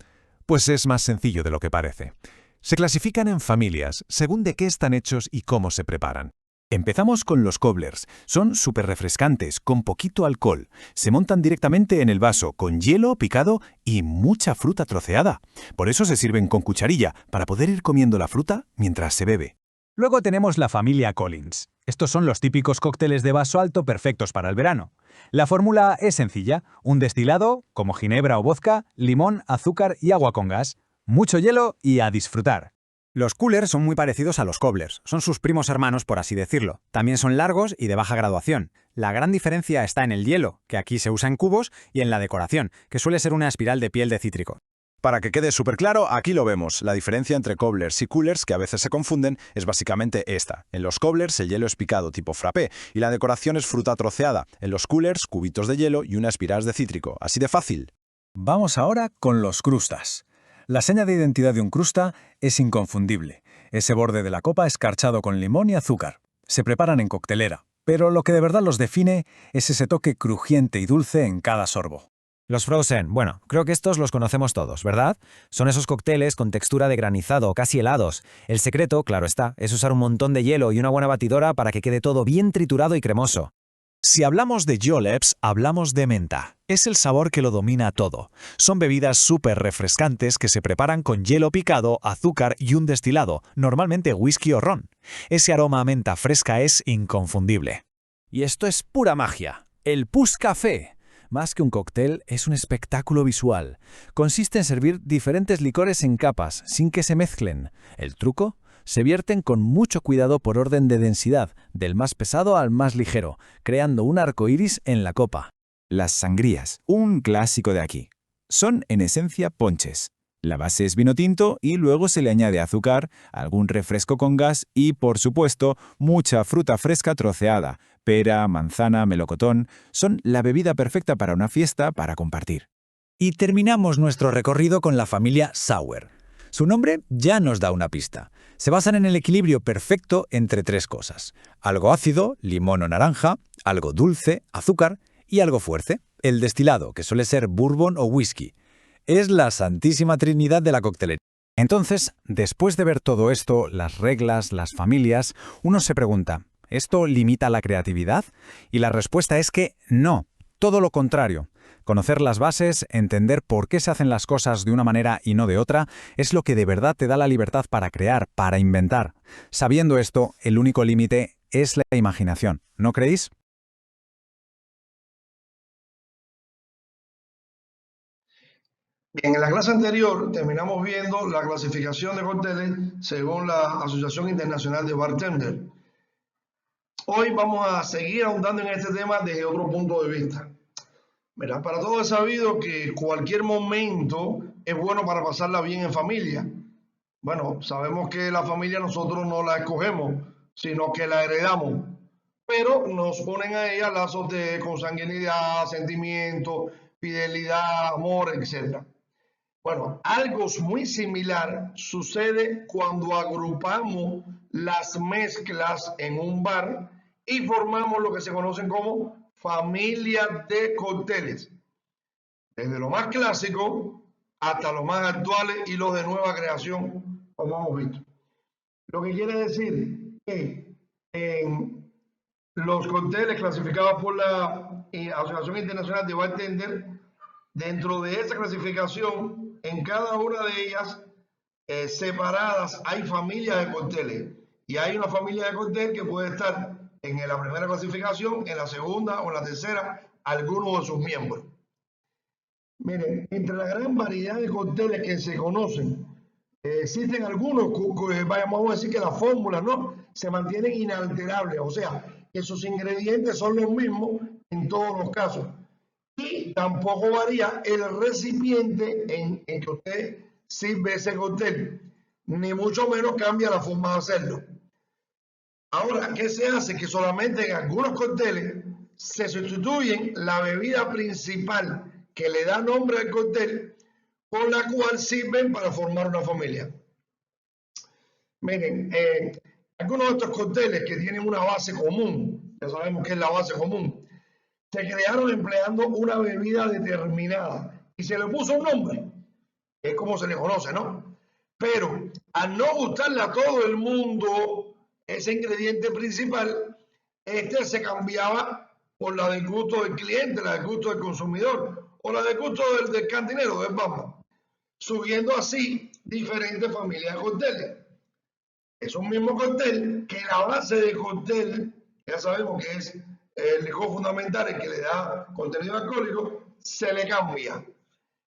Pues es más sencillo de lo que parece. Se clasifican en familias, según de qué están hechos y cómo se preparan. Empezamos con los cobblers. Son súper refrescantes, con poquito alcohol. Se montan directamente en el vaso, con hielo picado y mucha fruta troceada. Por eso se sirven con cucharilla, para poder ir comiendo la fruta mientras se bebe. Luego tenemos la familia Collins. Estos son los típicos cócteles de vaso alto perfectos para el verano. La fórmula es sencilla, un destilado, como ginebra o vodka, limón, azúcar y agua con gas, mucho hielo y a disfrutar. Los coolers son muy parecidos a los cobblers, son sus primos hermanos por así decirlo. También son largos y de baja graduación. La gran diferencia está en el hielo, que aquí se usa en cubos, y en la decoración, que suele ser una espiral de piel de cítrico. Para que quede súper claro, aquí lo vemos. La diferencia entre cobblers y coolers, que a veces se confunden, es básicamente esta. En los cobblers el hielo es picado tipo frappé y la decoración es fruta troceada. En los coolers, cubitos de hielo y una espiral de cítrico. Así de fácil. Vamos ahora con los crustas. La seña de identidad de un crusta es inconfundible. Ese borde de la copa escarchado con limón y azúcar. Se preparan en coctelera, pero lo que de verdad los define es ese toque crujiente y dulce en cada sorbo. Los frozen, bueno, creo que estos los conocemos todos, ¿verdad? Son esos cócteles con textura de granizado, casi helados. El secreto, claro está, es usar un montón de hielo y una buena batidora para que quede todo bien triturado y cremoso. Si hablamos de Joleps, hablamos de menta. Es el sabor que lo domina todo. Son bebidas súper refrescantes que se preparan con hielo picado, azúcar y un destilado, normalmente whisky o ron. Ese aroma a menta fresca es inconfundible. Y esto es pura magia. El Push Café. Más que un cóctel, es un espectáculo visual. Consiste en servir diferentes licores en capas, sin que se mezclen. El truco: se vierten con mucho cuidado por orden de densidad, del más pesado al más ligero, creando un arco iris en la copa. Las sangrías, un clásico de aquí. Son en esencia ponches. La base es vino tinto y luego se le añade azúcar, algún refresco con gas y, por supuesto, mucha fruta fresca troceada. Pera, manzana, melocotón. Son la bebida perfecta para una fiesta para compartir. Y terminamos nuestro recorrido con la familia Sour. Su nombre ya nos da una pista. Se basan en el equilibrio perfecto entre tres cosas. Algo ácido, limón o naranja, algo dulce, azúcar, y algo fuerte, el destilado, que suele ser bourbon o whisky. Es la santísima trinidad de la coctelería. Entonces, después de ver todo esto, las reglas, las familias, uno se pregunta, ¿esto limita la creatividad? Y la respuesta es que no, todo lo contrario. Conocer las bases, entender por qué se hacen las cosas de una manera y no de otra, es lo que de verdad te da la libertad para crear, para inventar. Sabiendo esto, el único límite es la imaginación, ¿no creéis? Bien, en la clase anterior terminamos viendo la clasificación de cócteles según la Asociación Internacional de Bartender. hoy vamos a seguir ahondando en este tema desde otro punto de vista. Mira, para todos es sabido que cualquier momento es bueno para pasarla bien en familia. Bueno, sabemos que la familia nosotros no la escogemos, sino que la heredamos. Pero nos ponen a ella lazos de consanguinidad, sentimiento, fidelidad, amor, etc. Bueno, algo muy similar sucede cuando agrupamos las mezclas en un bar y formamos lo que se conocen como familias de cócteles. Desde lo más clásico hasta los más actuales y los de nueva creación, como hemos visto. Lo que quiere decir que en los cócteles clasificados por la Asociación Internacional de Bartender, dentro de esa clasificación, en cada una de ellas separadas hay familias de cócteles. Y hay una familia de cóctel que puede estar en la primera clasificación, en la segunda o en la tercera, algunos de sus miembros. Miren, entre la gran variedad de cócteles que se conocen, existen algunos, vamos a decir que las fórmulas, ¿no?, se mantienen inalterables, o sea, que sus ingredientes son los mismos en todos los casos. Y tampoco varía el recipiente en que usted sirve ese cóctel, ni mucho menos cambia la forma de hacerlo. Ahora, ¿qué se hace? Que solamente en algunos cócteles se sustituyen la bebida principal que le da nombre al cóctel con la cual sirven para formar una familia. Miren, algunos de estos cócteles que tienen una base común, ya sabemos que es la base común, se crearon empleando una bebida determinada y se le puso un nombre, es como se le conoce, ¿no? Pero al no gustarle a todo el mundo ese ingrediente principal, este se cambiaba por la del gusto del cliente, la del gusto del consumidor o la del gusto del cantinero, del barman, subiendo así diferentes familias de cócteles. Es un mismo cóctel que la base de cóctel, ya sabemos que es el licor fundamental, el que le da contenido alcohólico, se le cambia.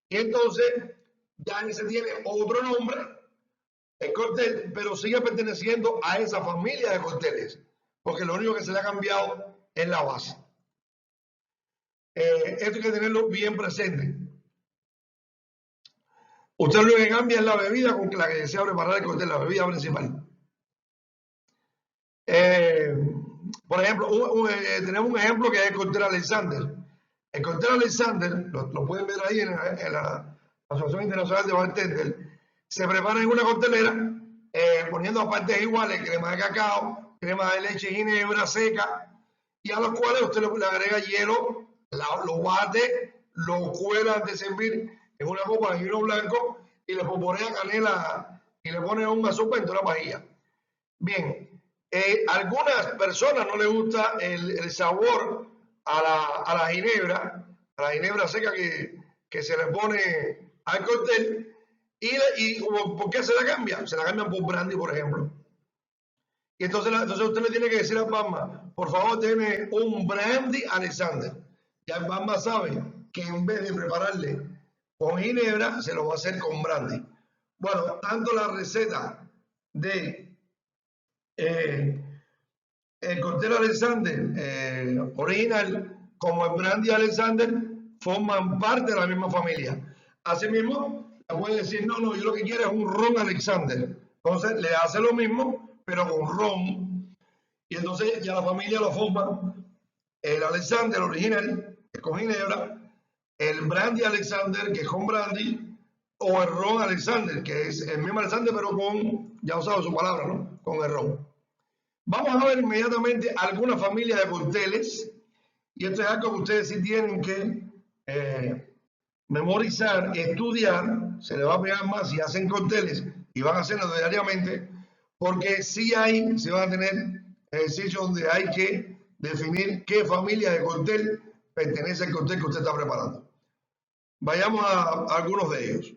Y entonces ya ese tiene otro nombre, el cóctel, pero sigue perteneciendo a esa familia de cócteles, porque lo único que se le ha cambiado es la base. Esto hay que tenerlo bien presente. Usted lo que cambia es la bebida con la que desea preparar el cóctel, la bebida principal. Por ejemplo, tenemos un ejemplo que es el cóctel Alexander. El cóctel Alexander, lo pueden ver ahí en la Asociación Internacional de Bartender, se prepara en una coctelera poniendo a partes iguales crema de cacao, crema de leche y ginebra seca, y a los cuales usted le agrega hielo, lo bate, lo cuela antes de servir en una copa de vino blanco y le poporea canela y le pone un azúcar en toda la vajilla. Bien, a algunas personas no les gusta el sabor a la ginebra seca que se le pone al cóctel. ¿Y por qué se la cambia? Se la cambian por brandy, por ejemplo. Y entonces usted le tiene que decir al barman, por favor, déme un brandy Alexander. Ya el barman sabe que en vez de prepararle con ginebra, se lo va a hacer con brandy. Bueno, tanto la receta de el cóctel Alexander original como el brandy Alexander forman parte de la misma familia. Asimismo, le puede decir, no, yo lo que quiero es un ron Alexander. Entonces le hace lo mismo, pero con ron. Y entonces ya la familia lo forma el Alexander original, que es con ginebra, el brandy Alexander, que es con brandy, o el ron Alexander, que es el mismo Alexander, pero con, ya usado su palabra, ¿no?, con el ron. Vamos a ver inmediatamente algunas familias de cócteles, y esto es algo que ustedes sí tienen que memorizar, estudiar, se le va a pegar más si hacen cócteles y van a hacerlo diariamente, porque sí se van a tener ejercicios donde hay que definir qué familia de cóctel pertenece al cóctel que usted está preparando. Vayamos a algunos de ellos.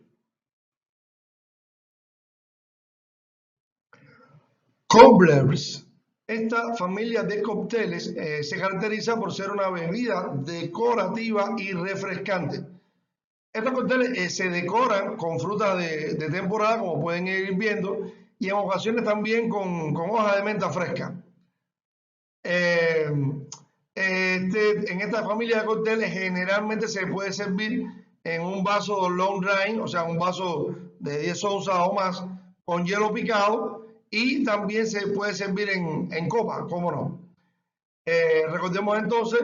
Cobblers. Esta familia de cócteles se caracteriza por ser una bebida decorativa y refrescante. Estos cócteles se decoran con frutas de temporada, como pueden ir viendo, y en ocasiones también con hojas de menta fresca. En esta familia de cócteles generalmente se puede servir en un vaso long drink, o sea, un vaso de 10 onzas o más con hielo picado, y también se puede servir en copa, ¿cómo no? Recordemos entonces,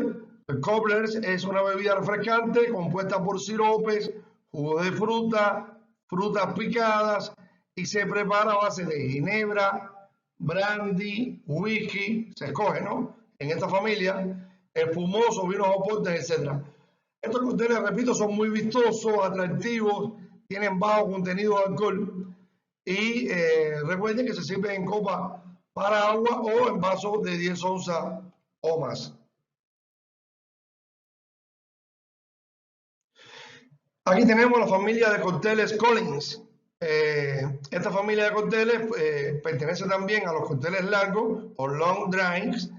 el cobblers es una bebida refrescante compuesta por siropes, jugo de fruta, frutas picadas, y se prepara a base de ginebra, brandy, whisky, se escoge, ¿no? En esta familia, espumoso, vinos oportes, etc. Estos cócteles, repito, son muy vistosos, atractivos, tienen bajo contenido de alcohol y recuerden que se sirven en copa para agua o en vasos de 10 onzas o más. Aquí tenemos la familia de cócteles Collins. Esta familia de cócteles pertenece también a los cócteles largos o long drinks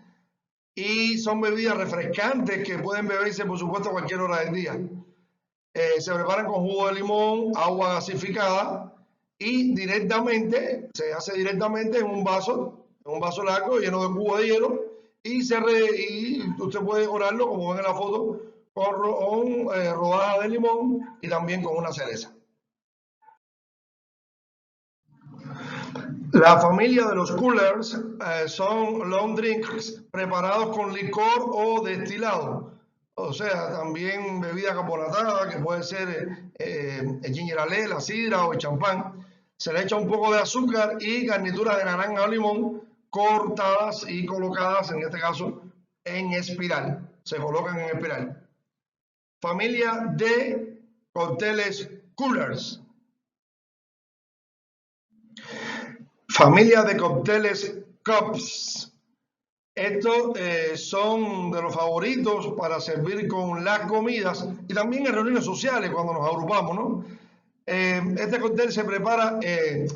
y son bebidas refrescantes que pueden beberse, por supuesto, a cualquier hora del día. Se preparan con jugo de limón, agua gasificada y se hace directamente en un vaso largo lleno de jugo de hielo y usted puede decorarlo, como ven en la foto, con rodajas de limón y también con una cereza. La familia de los coolers son long drinks preparados con licor o destilado, o sea, también bebida carbonatada, que puede ser el ginger ale, la sidra o el champán. Se le echa un poco de azúcar y garnituras de naranja o limón cortadas y colocadas, en este caso, en espiral. Se colocan en espiral. Familia de cócteles coolers. Familia de cócteles cups. Estos son de los favoritos para servir con las comidas y también en reuniones sociales cuando nos agrupamos, ¿no? Este cóctel se prepara en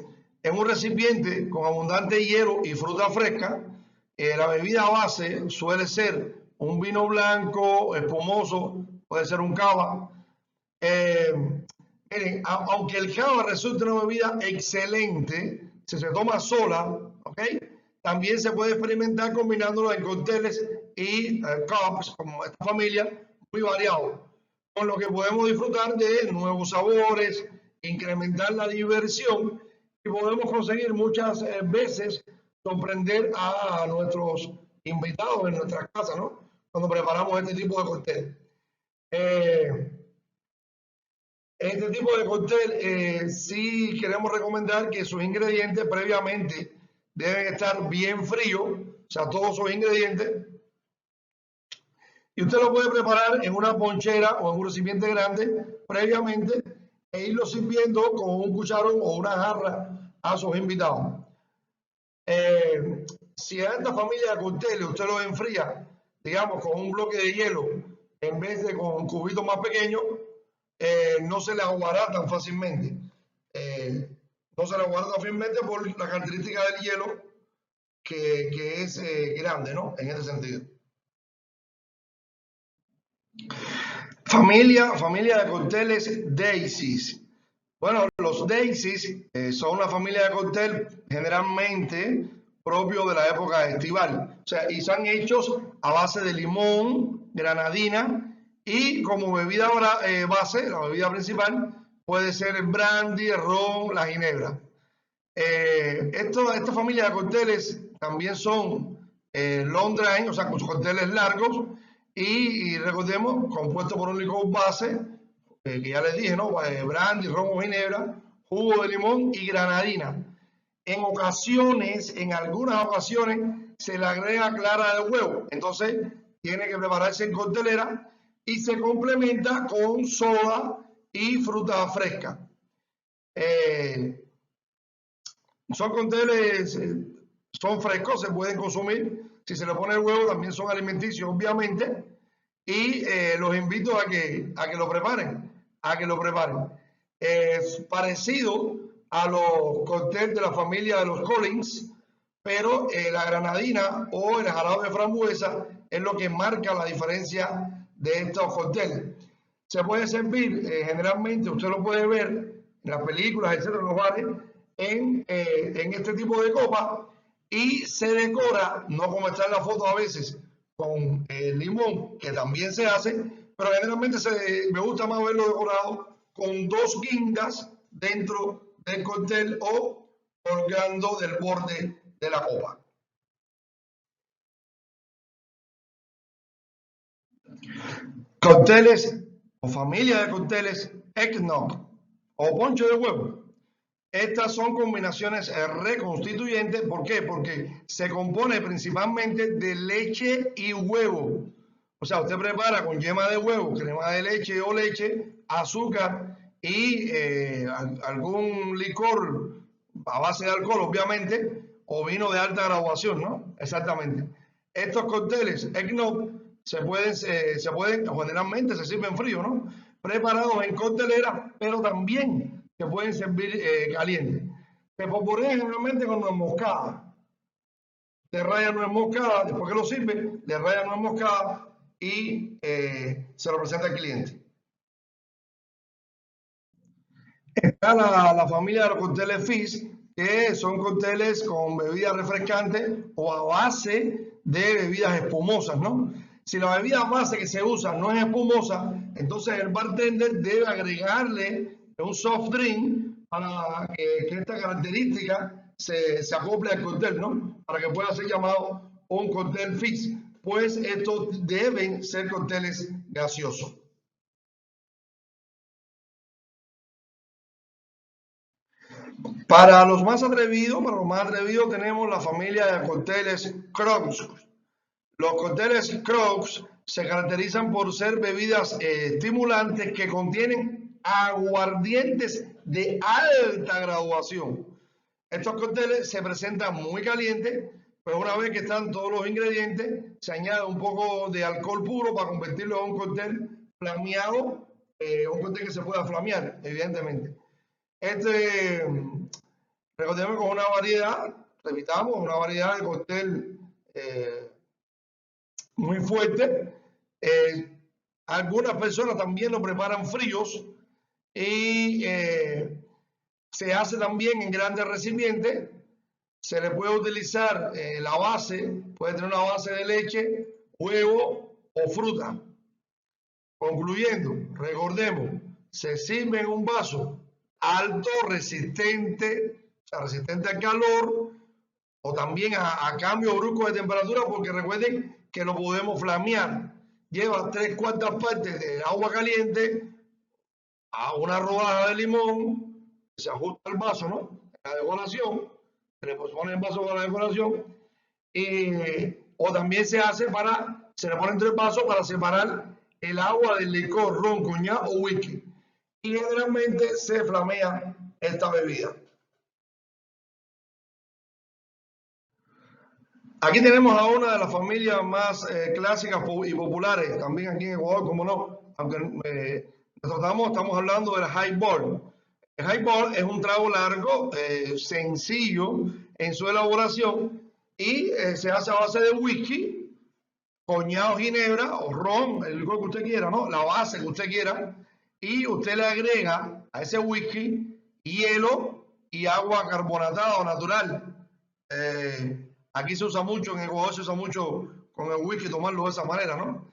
un recipiente con abundante hielo y fruta fresca. La bebida base suele ser un vino blanco, espumoso, puede ser un cava. Miren, aunque el cava resulta una bebida excelente, si se toma sola, ¿ok? También se puede experimentar combinándolo en cócteles y cups, como esta familia, muy variados, con lo que podemos disfrutar de nuevos sabores, incrementar la diversión y podemos conseguir muchas veces sorprender a nuestros invitados en nuestra casa, ¿no? Cuando preparamos este tipo de cóctel. Este tipo de cóctel sí queremos recomendar que sus ingredientes previamente deben estar bien fríos, o sea, todos sus ingredientes. Y usted lo puede preparar en una ponchera o en un recipiente grande previamente e irlo sirviendo con un cucharón o una jarra a sus invitados. Si a esta familia de cócteles usted lo enfría, digamos, con un bloque de hielo en vez de con un cubito más pequeño, no se le aguará tan fácilmente. No se le aguarda tan fácilmente por la característica del hielo que es grande, ¿no? En ese sentido. Familia de cócteles Daisies. Bueno, los Daisies son una familia de cóctel generalmente propio de la época estival. O sea, y son hechos a base de limón, granadina y como bebida base, la bebida principal, puede ser el brandy, el ron, la ginebra. Esta familia de cócteles también son long drink, o sea, con cócteles largos y recordemos, compuesto por un licor base, que ya les dije, ¿no? Brandy, ron o ginebra, jugo de limón y granadina. En algunas ocasiones, se le agrega clara de huevo. Entonces, tiene que prepararse en coctelera y se complementa con soda y fruta fresca. Son cócteles, son frescos, se pueden consumir. Si se le pone el huevo, también son alimenticios, obviamente. Y los invito a que lo preparen. Es parecido a los cócteles de la familia de los Collins, pero la granadina o el jarabe de frambuesa es lo que marca la diferencia de estos cócteles. Se puede servir, generalmente usted lo puede ver en las películas, etcétera, en los bares, en este tipo de copa y se decora, no como está en la foto a veces, con limón, que también se hace, pero generalmente me gusta más verlo decorado con 2 guindas dentro del cóctel o colgando del borde de la copa. Cócteles o familia de cócteles eggnog o ponche de huevo. Estas son combinaciones reconstituyentes. ¿Por qué? Porque se compone principalmente de leche y huevo. O sea, usted prepara con yema de huevo, crema de leche o leche, azúcar y algún licor a base de alcohol, obviamente, o vino de alta graduación, ¿no? Exactamente. Estos cócteles eggnog se pueden, generalmente se sirven fríos, ¿no? Preparados en coctelera, pero también se pueden servir calientes. Se polvorean generalmente con nuez moscada. Se raya nuez moscada, después que lo sirve, le raya nuez moscada y se lo presenta al cliente. Está la familia de los cócteles fizz, que son cócteles con bebidas refrescantes o a base de bebidas espumosas, ¿no? Si la bebida base que se usa no es espumosa, entonces el bartender debe agregarle un soft drink para que esta característica se acople al cóctel, ¿no? Para que pueda ser llamado un cóctel fizz, pues estos deben ser cócteles gaseosos. Para los más atrevidos, tenemos la familia de cócteles Kroksch. Los cócteles Kroksch se caracterizan por ser bebidas estimulantes que contienen aguardientes de alta graduación. Estos cócteles se presentan muy calientes, pero una vez que están todos los ingredientes, se añade un poco de alcohol puro para convertirlo en un cóctel flameado, un cóctel que se pueda flamear, evidentemente. Recordemos con una variedad, repitamos, una variedad de cóctel muy fuerte. Algunas personas también lo preparan fríos y se hace también en grandes recipientes. Se le puede utilizar la base, puede tener una base de leche, huevo o fruta. Concluyendo, recordemos, se sirve en un vaso alto, resistente, o sea, resistente al calor o también a cambio brusco de temperatura, porque recuerden que lo podemos flamear. Lleva 3/4 partes de agua caliente a una rodaja de limón, se ajusta el vaso, ¿no? La decoración, se le pone el vaso con la decoración, o también se le pone entre el vaso para separar el agua del licor, ron, coñac o whisky. Y generalmente se flamea esta bebida. Aquí tenemos a una de las familias más clásicas y populares, también aquí en Ecuador, como no, aunque estamos hablando del highball. El highball es un trago largo, sencillo en su elaboración y se hace a base de whisky, coñac o ginebra o ron, el licor que usted quiera, ¿no? La base que usted quiera, y usted le agrega a ese whisky hielo y agua carbonatada o natural. Aquí se usa mucho, en Ecuador se usa mucho con el whisky tomarlo de esa manera, ¿no?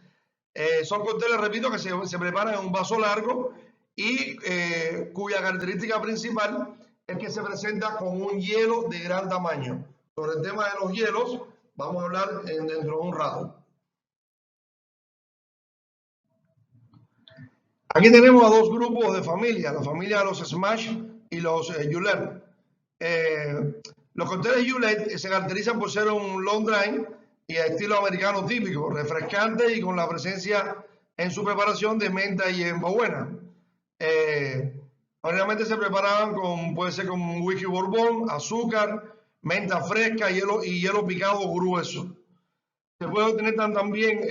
Son cócteles, repito, que se preparan en un vaso largo y cuya característica principal es que se presenta con un hielo de gran tamaño. Sobre el tema de los hielos vamos a hablar dentro de un rato. Aquí tenemos a dos grupos de familia, la familia de los Smash y los Julep. Los cócteles Julep se caracterizan por ser un long dry y estilo americano típico, refrescante y con la presencia en su preparación de menta y hierbabuena. Originalmente se preparaban puede ser con whisky bourbon, azúcar, menta fresca, hielo picado grueso. Se puede obtener también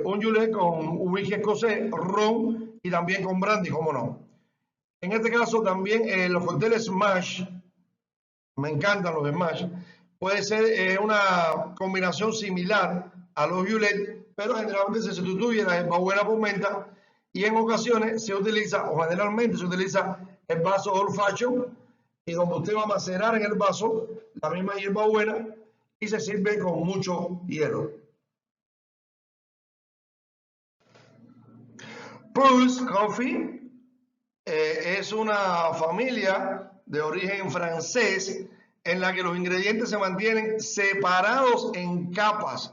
un Julep con whisky escocés, ron y también con brandy, cómo no. En este caso también los cócteles Smash, me encantan los Smash, puede ser una combinación similar a los Julep, pero generalmente se sustituye la hierbabuena por menta y en ocasiones se utiliza, o generalmente se utiliza el vaso old fashion, y donde usted va a macerar en el vaso la misma hierbabuena y se sirve con mucho hielo. Pulse Coffee es una familia de origen francés en la que los ingredientes se mantienen separados en capas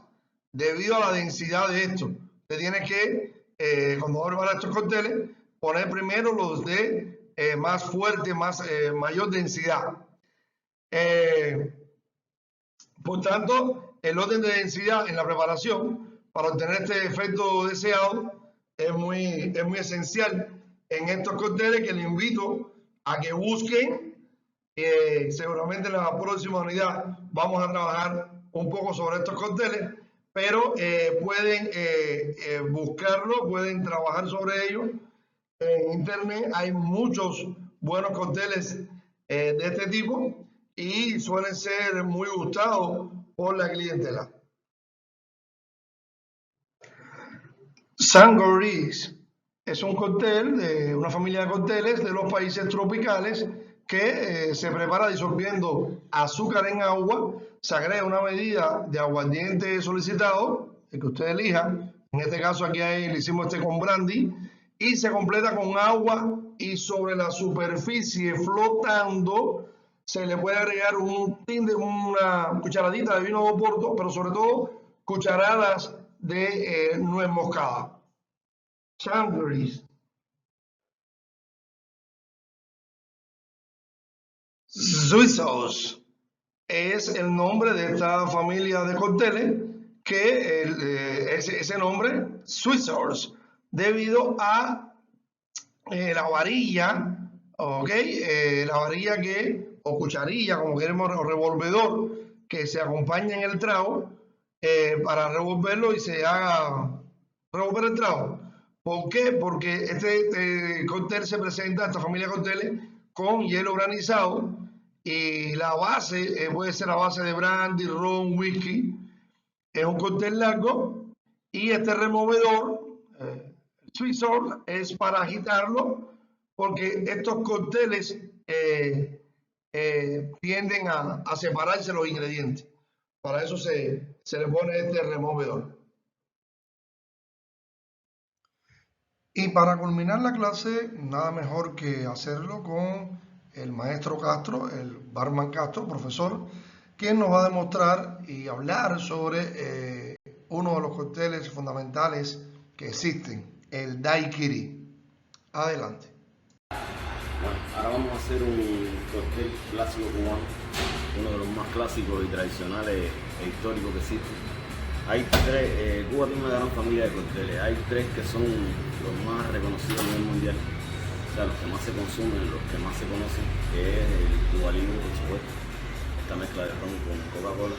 debido a la densidad de esto. Usted tiene que, cuando va a preparar estos cócteles, poner primero los de más fuerte, mayor densidad. Por tanto, el orden de densidad en la preparación para obtener este efecto deseado es muy esencial en estos cócteles, que les invito a que busquen. Seguramente en la próxima unidad vamos a trabajar un poco sobre estos cócteles, pero pueden buscarlo, pueden trabajar sobre ello. En internet hay muchos buenos cócteles de este tipo y suelen ser muy gustados por la clientela. Sangoris es un cóctel de una familia de cócteles de los países tropicales que se prepara disolviendo azúcar en agua. Se agrega una medida de aguardiente solicitado, el que usted elija. En este caso aquí le hicimos con brandy, y se completa con agua, y sobre la superficie flotando se le puede agregar una cucharadita de vino de Oporto, pero sobre todo cucharadas de nuez moscada. Sangoris. Swissos es el nombre de esta familia de cócteles, que ese nombre, Swissos, debido a la varilla, la varilla o cucharilla, como queremos, o revolvedor, que se acompaña en el trago para revolverlo y se haga revolver el trago. ¿Por qué? Porque este cóctel se presenta, esta familia de cócteles, con hielo granizado, y la base puede ser la base de brandy, ron, whisky. Es un cóctel largo, y este removedor, Swissos, es para agitarlo, porque estos cócteles tienden a separarse los ingredientes. Para eso se le pone este removedor. Y para culminar la clase, nada mejor que hacerlo con el maestro Castro, el barman Castro, profesor, quien nos va a demostrar y hablar sobre uno de los cócteles fundamentales que existen, el daiquiri. Adelante. Bueno, ahora vamos a hacer un cóctel clásico cubano, uno de los más clásicos y tradicionales e históricos que existen. Hay tres, Cuba tiene una gran familia de cócteles, hay tres que son los más reconocidos a nivel mundial, o sea, los que más se consumen, los que más se conocen, que es el Cuba Libre, por supuesto, esta mezcla de ron con Coca-Cola,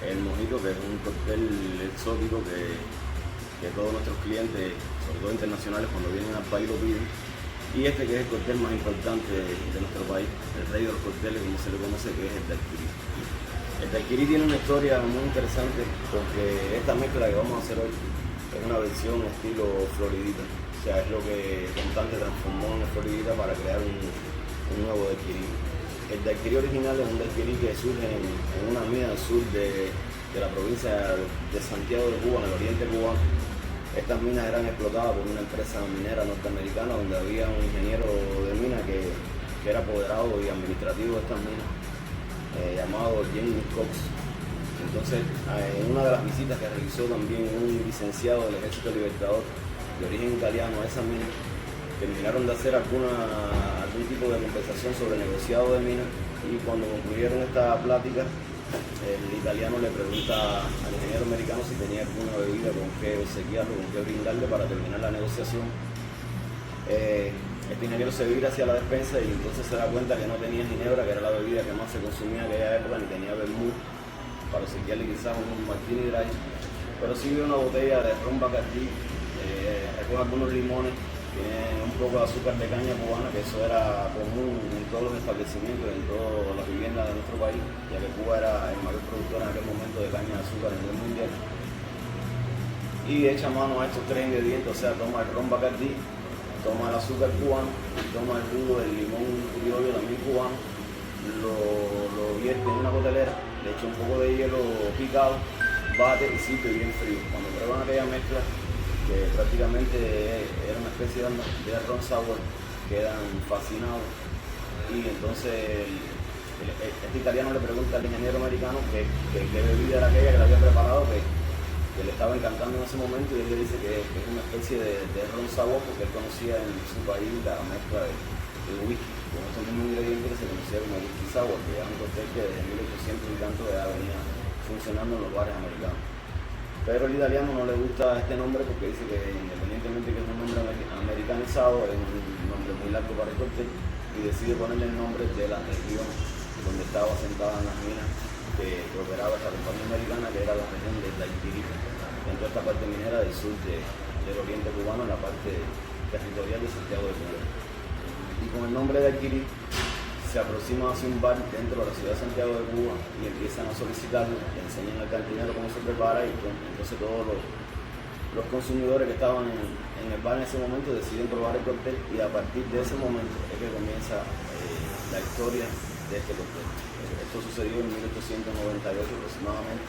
el mojito, que es un cóctel exótico que todos nuestros clientes, sobre todo internacionales, cuando vienen al país lo piden, y este que es el cóctel más importante de nuestro país, el rey de los cócteles, como se le conoce, que es el daiquiri. El daiquiri tiene una historia muy interesante, porque esta mezcla que vamos a hacer hoy es una versión estilo floridita, o sea, es lo que Constante transformó en floridita para crear un nuevo daiquiri. El daiquiri original es un daiquiri que surge en una mina al sur de la provincia de Santiago de Cuba, en el oriente cubano. Estas minas eran explotadas por una empresa minera norteamericana, donde había un ingeniero de mina que era apoderado y administrativo de estas minas, llamado James Cox. Entonces, en una de las visitas que realizó también un licenciado del Ejército Libertador de origen italiano a esas minas, terminaron de hacer algún tipo de conversación sobre el negociado de minas, y cuando concluyeron esta plática, el italiano le pregunta al ingeniero americano si tenía alguna bebida con que obsequiarlo, con que brindarle para terminar la negociación. Este ingeniero se vira hacia la despensa y entonces se da cuenta que no tenía ginebra, que era la bebida que más se consumía en aquella época, ni tenía vermouth para obsequiarle quizás un martini dry, pero sí vio una botella de ron Bacardí con algunos limones, tiene un poco de azúcar de caña cubana, que eso era común en todos los establecimientos, en todas las viviendas de nuestro país, ya que Cuba era el mayor productor en aquel momento de caña de azúcar a nivel mundial. Y echa mano a estos tres ingredientes, o sea, toma el ron Bacardí, toma el azúcar cubano, toma el jugo del limón criollo también cubano, lo vierte en una coctelera le echa un poco de hielo picado, bate y sirve bien frío. Cuando prueban aquella mezcla, que prácticamente era una especie de ron sour, quedan fascinados. Y entonces este italiano le pregunta al ingeniero americano qué bebida era aquella que le había preparado, que le estaba encantando en ese momento, y él le dice que es una especie de ron sour, porque él conocía en su país la mezcla de whisky con estos mismos ingredientes que se conocía como whisky sour, que es un cóctel que desde 1800 y tanto ya venía funcionando en los bares americanos. Pero el italiano no le gusta este nombre porque dice que independientemente que es un nombre americanizado, es un nombre muy largo para el cóctel, y decide ponerle el nombre de la región donde estaba sentada en las minas que operaba esta compañía americana, que era la región de Daiquiri, en toda esta parte minera del sur del oriente cubano, en la parte territorial de Santiago de Cuba. Y con el nombre de Daiquiri se aproxima hacia un bar dentro de la ciudad de Santiago de Cuba y empiezan a solicitarlo, le enseñan al cantinero cómo se prepara, y entonces todos los consumidores que estaban en el bar en ese momento deciden probar el cóctel, y a partir de ese momento es que comienza la historia de este cóctel. Esto sucedió en 1898 aproximadamente,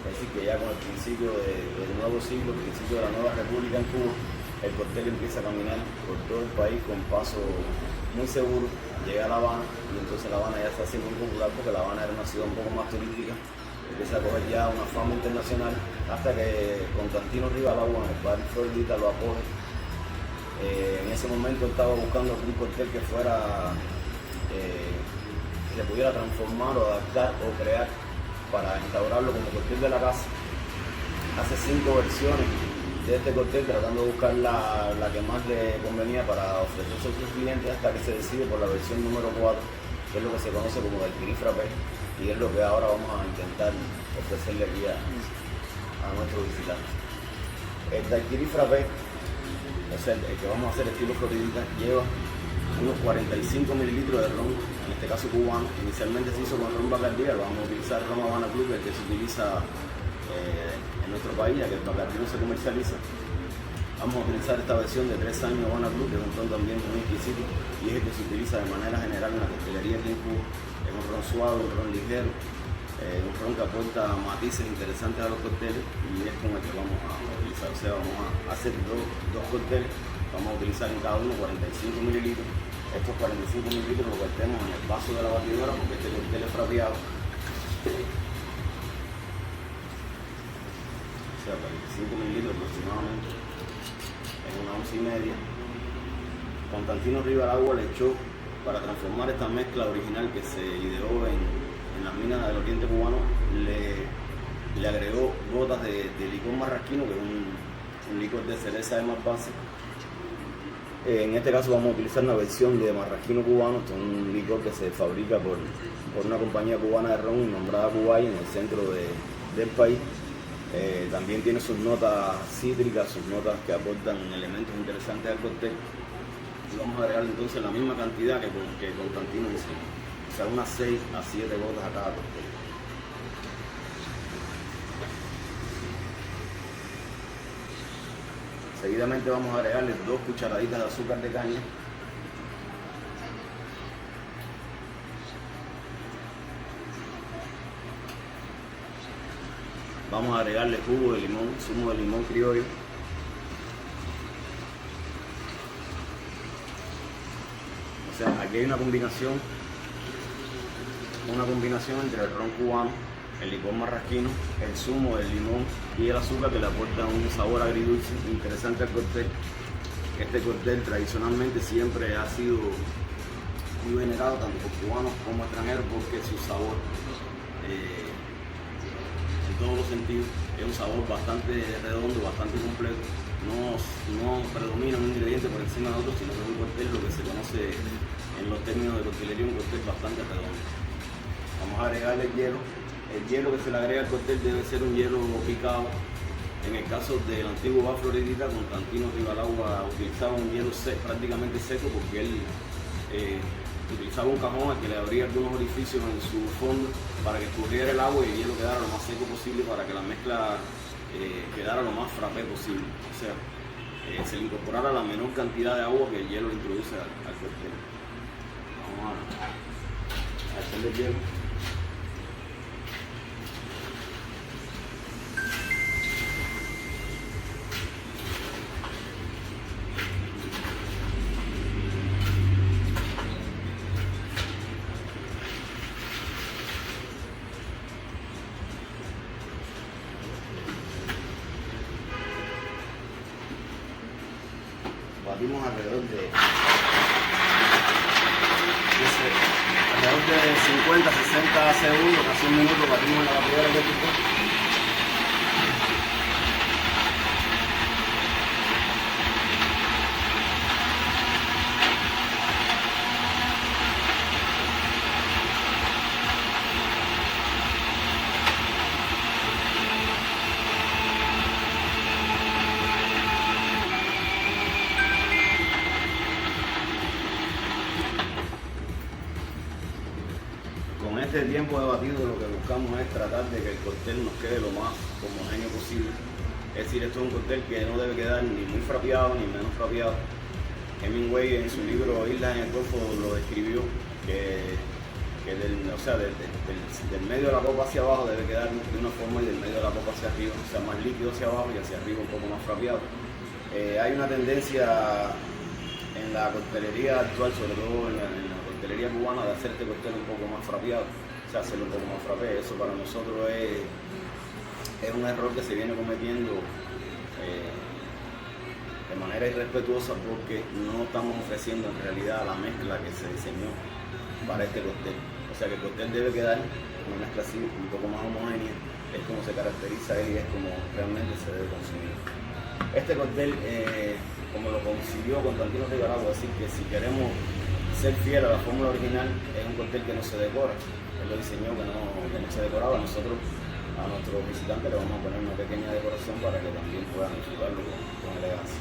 es decir que ya con el principio del nuevo siglo, el principio de la nueva república en Cuba, el cóctel empieza a caminar por todo el país con paso muy seguro, llega a La Habana, y entonces La Habana ya está siendo muy popular porque La Habana era una ciudad un poco más turística, empieza a coger ya una fama internacional, hasta que Constantino Rivalagua, el bar Floridita, lo acoge. En ese momento estaba buscando un cóctel que fuera, que se pudiera transformar o adaptar o crear para instaurarlo como cóctel de la casa. Hace 5 versiones de este cóctel, tratando de buscar la que más le convenía para ofrecerse a sus clientes, hasta que se decide por la versión número 4, que es lo que se conoce como Daiquiri Frappé, y es lo que ahora vamos a intentar ofrecerle aquí a nuestros visitantes. El Daiquiri Frappé, o sea, el que vamos a hacer estilo Floridita, lleva unos 45 mililitros de ron, en este caso cubano. Inicialmente se hizo con ron Bacardí, lo vamos a utilizar ron Habana Club, el que se utiliza en nuestro país, ya que el Bacardí no se comercializa. Vamos a utilizar esta versión de 3 años Habana Club, que es un ron también muy exquisito, y es el que se utiliza de manera general en la coctelería aquí en Cuba. Es un ron suave, un ron ligero, un ron que aporta matices interesantes a los cócteles, y es con el que vamos a utilizar. O sea, vamos a hacer dos cócteles, vamos a utilizar en cada uno 45 mililitros. Estos 45 mililitros los vertemos en el vaso de la batidora, porque este cóctel es frapeado. O sea, 45 mililitros aproximadamente, en una onza y media. Constantino Rivalagua le echó, para transformar esta mezcla original que se ideó en las minas del oriente cubano, le agregó gotas de licor marrasquino, que es un licor de cereza de más base. En este caso vamos a utilizar una versión de marrasquino cubano, que es un licor que se fabrica por una compañía cubana de ron nombrada Cubay, en el centro del país. También tiene sus notas cítricas, sus notas que aportan elementos interesantes al cóctel. Y vamos a agregar entonces la misma cantidad que Constantino hizo, o sea, unas 6 a 7 gotas a cada cóctel. Seguidamente vamos a agregarle 2 cucharaditas de azúcar de caña. Vamos a agregarle jugo de limón, zumo de limón criollo. O sea, aquí hay una combinación entre el ron cubano, el licor marrasquino, el zumo del limón y el azúcar, que le aporta un sabor agridulce interesante al cóctel. Este cóctel tradicionalmente siempre ha sido muy venerado tanto por cubanos como extranjeros, porque su sabor, en todos los sentidos, es un sabor bastante redondo, bastante completo. No predomina un ingrediente por encima de otro, sino que es un cóctel, lo que se conoce en los términos de coctelería, un cóctel bastante redondo. Vamos a agregarle el hielo. El hielo que se le agrega al cóctel debe ser un hielo picado. En el caso del antiguo bar Floridita, Constantino Rivalagua utilizaba un hielo prácticamente seco, porque él utilizaba un cajón al que le abría algunos orificios en su fondo para que escurriera el agua y el hielo quedara lo más seco posible, para que la mezcla quedara lo más frappé posible. O sea, se le incorporara la menor cantidad de agua que el hielo le introduce al cóctel. Vamos a echarle el hielo. batimos alrededor de 50, 60 segundos, casi un minuto, batimos en la batidora eléctrica. Con este tiempo de batido lo que buscamos es tratar de que el cóctel nos quede lo más homogéneo posible. Es decir, esto es un cóctel que no debe quedar ni muy frapeado ni menos frapeado. Hemingway en su libro Islas en el Golfo lo describió, que del medio de la copa hacia abajo debe quedar de una forma y del medio de la copa hacia arriba, o sea, más líquido hacia abajo y hacia arriba un poco más frapeado. Hay una tendencia en la coctelería actual, sobre todo en la coctelería cubana, de hacer este cóctel un poco más frapeado, o sea, hacerlo un poco más frappé. Eso para nosotros es un error que se viene cometiendo de manera irrespetuosa, porque no estamos ofreciendo en realidad la mezcla que se diseñó para este cóctel. O sea que el cóctel debe quedar una mezcla así, un poco más homogénea, es como se caracteriza él y es como realmente se debe consumir. Este cóctel, como lo consiguió Constantino Rigarado, es decir, que si queremos ser fiel a la fórmula original, es un cóctel que no se decora. Él lo diseñó que no se decoraba. Nosotros a nuestros visitantes le vamos a poner una pequeña decoración para que también puedan disfrutarlo con elegancia.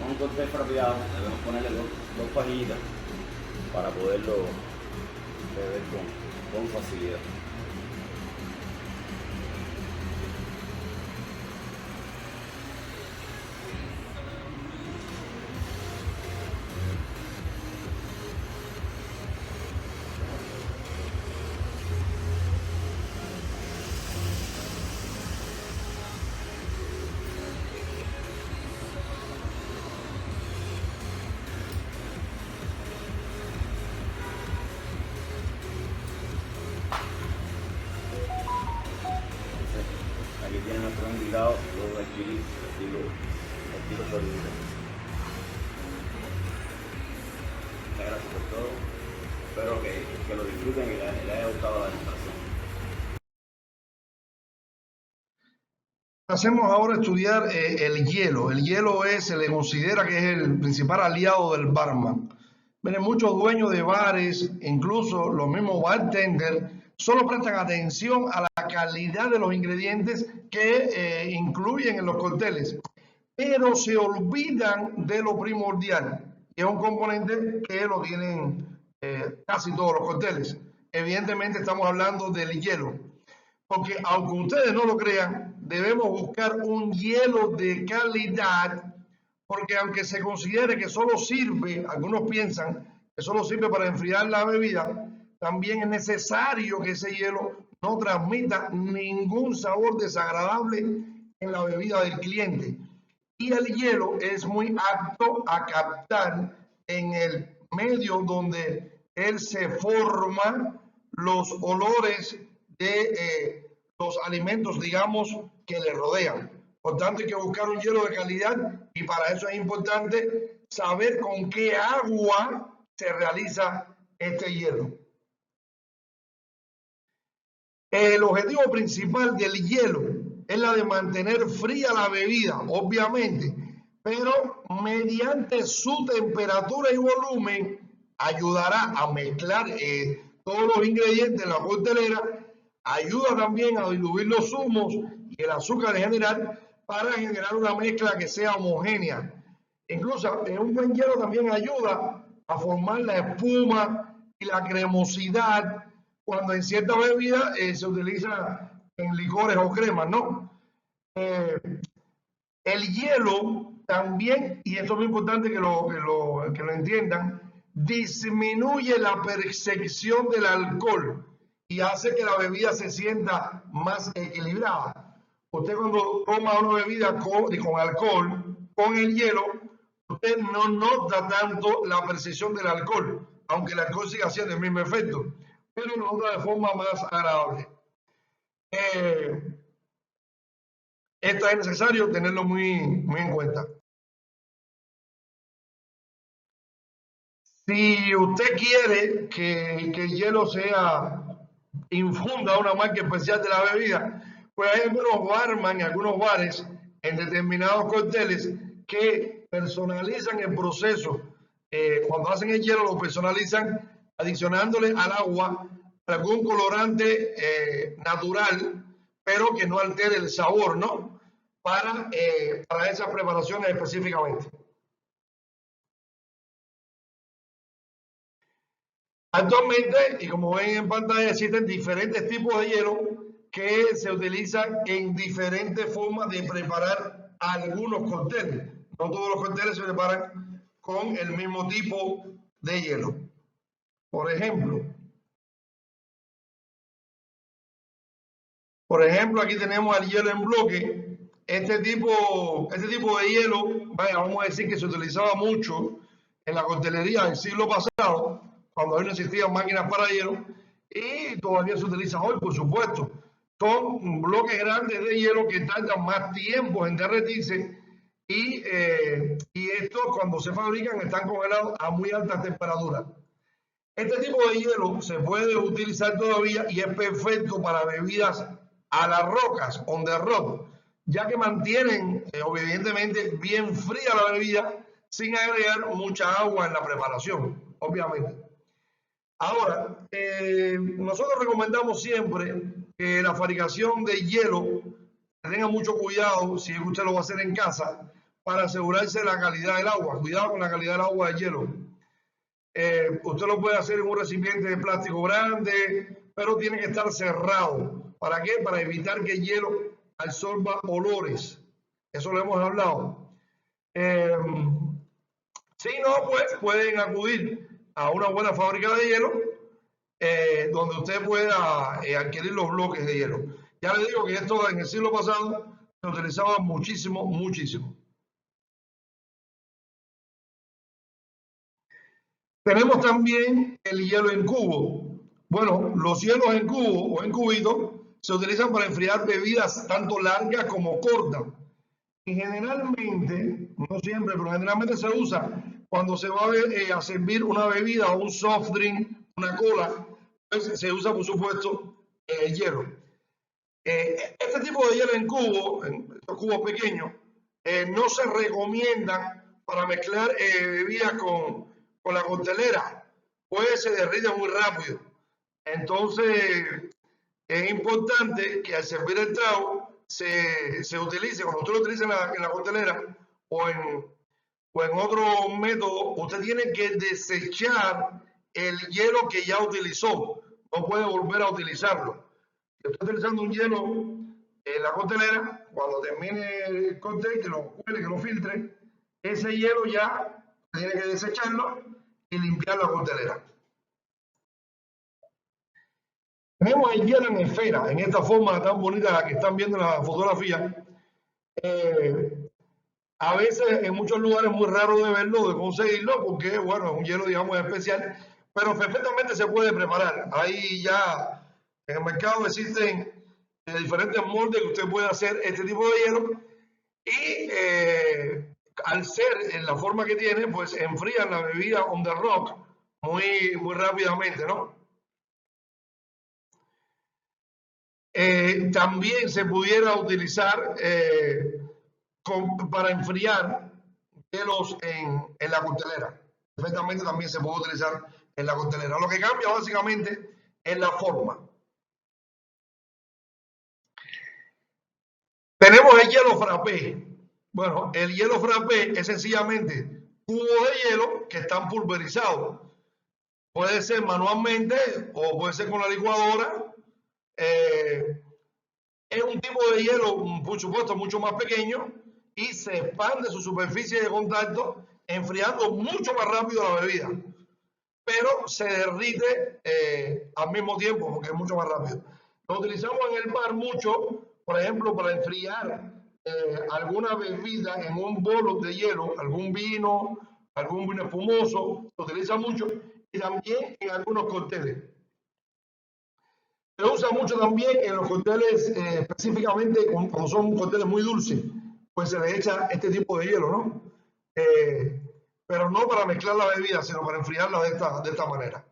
Un cóctel frapeado, debemos ponerle dos pajillitas para poderlo beber con facilidad. Aquí tiene nuestro invitado, luego de adquirir estilo Florida. Muchas gracias por todo. Espero que lo disfruten y les haya gustado la demostración. Hacemos ahora estudiar el hielo. El hielo se le considera que es el principal aliado del barman. Miren, muchos dueños de bares, incluso los mismos bartenders, solo prestan atención a la calidad de los ingredientes que incluyen en los cócteles, pero se olvidan de lo primordial, que es un componente que lo tienen casi todos los cócteles. Evidentemente estamos hablando del hielo, porque aunque ustedes no lo crean, debemos buscar un hielo de calidad, porque aunque se considere que solo sirve, algunos piensan que solo sirve para enfriar la bebida, también es necesario que ese hielo no transmita ningún sabor desagradable en la bebida del cliente. Y el hielo es muy apto a captar en el medio donde él se forma los olores de los alimentos, digamos, que le rodean. Por tanto, hay que buscar un hielo de calidad y para eso es importante saber con qué agua se realiza este hielo. El objetivo principal del hielo es la de mantener fría la bebida, obviamente, pero mediante su temperatura y volumen ayudará a mezclar todos los ingredientes en la coctelera, ayuda también a diluir los zumos y el azúcar en general para generar una mezcla que sea homogénea. Incluso un buen hielo también ayuda a formar la espuma y la cremosidad cuando en cierta bebida se utiliza en licores o cremas, ¿no? El hielo también, y esto es muy importante que lo entiendan, disminuye la percepción del alcohol y hace que la bebida se sienta más equilibrada. Usted cuando toma una bebida con alcohol, con el hielo, usted no nota tanto la percepción del alcohol, aunque el alcohol siga haciendo el mismo efecto, pero lo nota de forma más agradable. Esto es necesario tenerlo muy en cuenta. Si usted quiere que el hielo infunda una marca especial de la bebida, pues hay algunos barman y algunos bares en determinados cócteles que personalizan el proceso. Cuando hacen el hielo lo personalizan adicionándole al agua algún colorante natural, pero que no altere el sabor, ¿no? Para esas preparaciones específicamente. Actualmente, y como ven en pantalla, existen diferentes tipos de hielo que se utilizan en diferentes formas de preparar algunos cócteles. No todos los cócteles se preparan con el mismo tipo de hielo. Por ejemplo, aquí tenemos el hielo en bloque. Este tipo de hielo, vamos a decir que se utilizaba mucho en la coctelería del siglo pasado, cuando aún no existían máquinas para hielo, y todavía se utiliza hoy, por supuesto. Son bloques grandes de hielo que tardan más tiempo en derretirse y estos cuando se fabrican están congelados a muy altas temperaturas. Este tipo de hielo se puede utilizar todavía y es perfecto para bebidas a las rocas, on the rock, ya que mantienen evidentemente bien fría la bebida sin agregar mucha agua en la preparación, obviamente. Ahora, nosotros recomendamos siempre que la fabricación de hielo tenga mucho cuidado, si usted lo va a hacer en casa, para asegurarse la calidad del agua. Cuidado con la calidad del agua del hielo. Usted lo puede hacer en un recipiente de plástico grande, pero tiene que estar cerrado. ¿Para qué? Para evitar que el hielo absorba olores. Eso lo hemos hablado. Si no, pues pueden acudir a una buena fábrica de hielo donde usted pueda adquirir los bloques de hielo. Ya le digo que esto en el siglo pasado se utilizaba muchísimo. Tenemos también el hielo en cubo. Bueno, los hielos en cubo o en cubito se utilizan para enfriar bebidas tanto largas como cortas. Y generalmente, no siempre, pero generalmente se usa cuando se va a servir una bebida o un soft drink, una cola, pues se usa por supuesto el hielo. Este tipo de hielo en cubo, en estos cubos pequeños, no se recomiendan para mezclar bebidas con la coctelera, pues se derrite muy rápido. Entonces es importante que al servir el trago se utilice, cuando usted lo utiliza en la coctelera o en otro método, usted tiene que desechar el hielo que ya utilizó, no puede volver a utilizarlo. Si está utilizando un hielo en la coctelera, cuando termine el cóctel, que lo cuele, que lo filtre, ese hielo ya tiene que desecharlo y limpiar la coctelera. Tenemos el hielo en esfera, en esta forma tan bonita que están viendo en la fotografía. A veces en muchos lugares es muy raro de verlo, de conseguirlo, porque bueno, es un hielo digamos especial, pero perfectamente se puede preparar. Ahí ya en el mercado existen diferentes moldes que usted puede hacer este tipo de hielo y al ser en la forma que tiene, pues enfrían la bebida on the rock muy rápidamente, ¿no? También se pudiera utilizar para enfriar hielos en la coctelera. Perfectamente también se puede utilizar en la coctelera. Lo que cambia básicamente es la forma. Tenemos el hielo frappé. Bueno, el hielo frappé es sencillamente cubos de hielo que están pulverizados. Puede ser manualmente o puede ser con la licuadora. Es un tipo de hielo, por supuesto, mucho más pequeño y se expande su superficie de contacto, enfriando mucho más rápido la bebida. pero se derrite al mismo tiempo porque es mucho más rápido. Lo utilizamos en el bar mucho, por ejemplo, para enfriar alguna bebida en un bolo de hielo, algún vino espumoso, se utiliza mucho, y también en algunos cócteles. Se usa mucho también en los cócteles, específicamente cuando son cócteles muy dulces, pues se le echa este tipo de hielo, ¿no? Pero no para mezclar la bebida, sino para enfriarla de esta manera.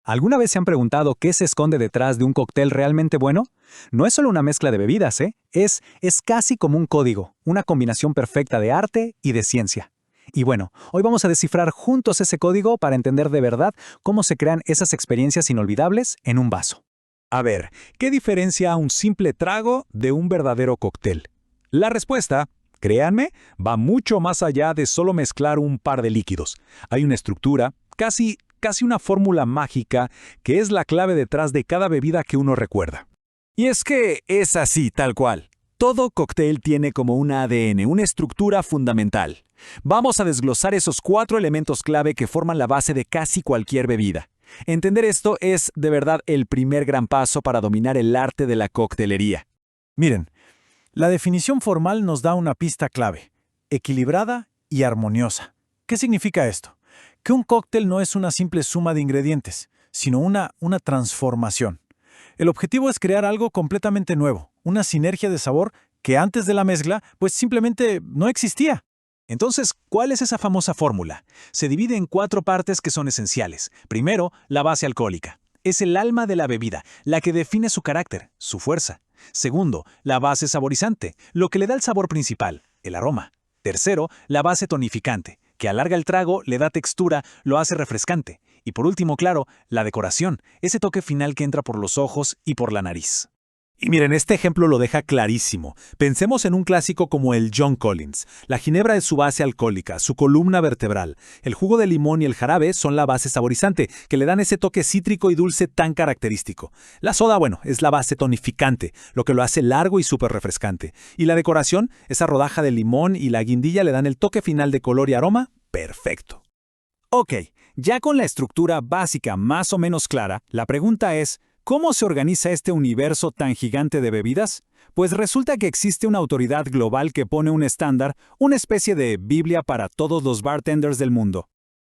¿Alguna vez se han preguntado qué se esconde detrás de un cóctel realmente bueno? No es solo una mezcla de bebidas, ¿eh? Es casi como un código, una combinación perfecta de arte y de ciencia. Y bueno, hoy vamos a descifrar juntos ese código para entender de verdad cómo se crean esas experiencias inolvidables en un vaso. A ver, ¿qué diferencia un simple trago de un verdadero cóctel? La respuesta, créanme, va mucho más allá de solo mezclar un par de líquidos. Hay una estructura, casi una fórmula mágica que es la clave detrás de cada bebida que uno recuerda. Y es que es así, tal cual. Todo cóctel tiene como un ADN, una estructura fundamental. Vamos a desglosar esos 4 elementos clave que forman la base de casi cualquier bebida. Entender esto es, de verdad, el primer gran paso para dominar el arte de la coctelería. Miren, la definición formal nos da una pista clave: equilibrada y armoniosa. ¿Qué significa esto? Que un cóctel no es una simple suma de ingredientes, sino una transformación. El objetivo es crear algo completamente nuevo, una sinergia de sabor que antes de la mezcla, pues simplemente no existía. Entonces, ¿cuál es esa famosa fórmula? Se divide en 4 partes que son esenciales. Primero, la base alcohólica. Es el alma de la bebida, la que define su carácter, su fuerza. Segundo, la base saborizante, lo que le da el sabor principal, el aroma. Tercero, la base tonificante, que alarga el trago, le da textura, lo hace refrescante. Y por último, claro, la decoración, ese toque final que entra por los ojos y por la nariz. Y miren, este ejemplo lo deja clarísimo. Pensemos en un clásico como el John Collins. La ginebra es su base alcohólica, su columna vertebral. El jugo de limón y el jarabe son la base saborizante, que le dan ese toque cítrico y dulce tan característico. La soda, bueno, es la base tonificante, lo que lo hace largo y súper refrescante. Y la decoración, esa rodaja de limón y la guindilla le dan el toque final de color y aroma perfecto. Ok, ya con la estructura básica más o menos clara, la pregunta es: ¿cómo se organiza este universo tan gigante de bebidas? Pues resulta que existe una autoridad global que pone un estándar, una especie de Biblia para todos los bartenders del mundo.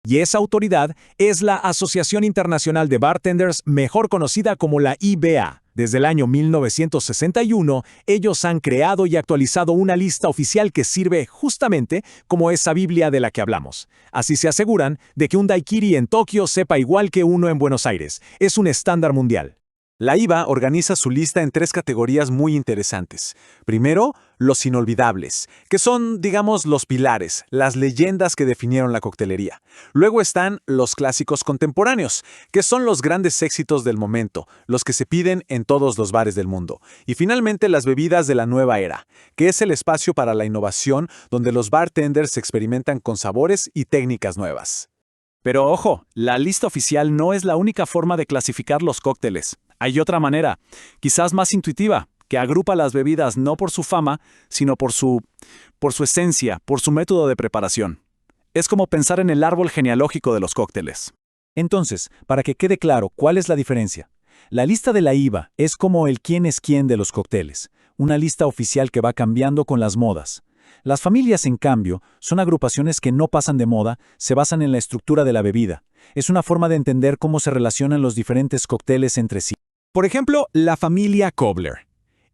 Y esa autoridad es la Asociación Internacional de Bartenders, mejor conocida como la IBA. Desde el año 1961, ellos han creado y actualizado una lista oficial que sirve justamente como esa Biblia de la que hablamos. Así se aseguran de que un daiquiri en Tokio sepa igual que uno en Buenos Aires. Es un estándar mundial. La IBA organiza su lista en 3 categorías muy interesantes. Primero, los inolvidables, que son, digamos, los pilares, las leyendas que definieron la coctelería. Luego están los clásicos contemporáneos, que son los grandes éxitos del momento, los que se piden en todos los bares del mundo. Y finalmente, las bebidas de la nueva era, que es el espacio para la innovación donde los bartenders experimentan con sabores y técnicas nuevas. Pero ojo, la lista oficial no es la única forma de clasificar los cócteles. Hay otra manera, quizás más intuitiva, que agrupa las bebidas no por su fama, sino por su esencia, por su método de preparación. Es como pensar en el árbol genealógico de los cócteles. Entonces, para que quede claro cuál es la diferencia, la lista de la IBA es como el quién es quién de los cócteles, una lista oficial que va cambiando con las modas. Las familias, en cambio, son agrupaciones que no pasan de moda, se basan en la estructura de la bebida. Es una forma de entender cómo se relacionan los diferentes cócteles entre sí. Por ejemplo, la familia Cobbler.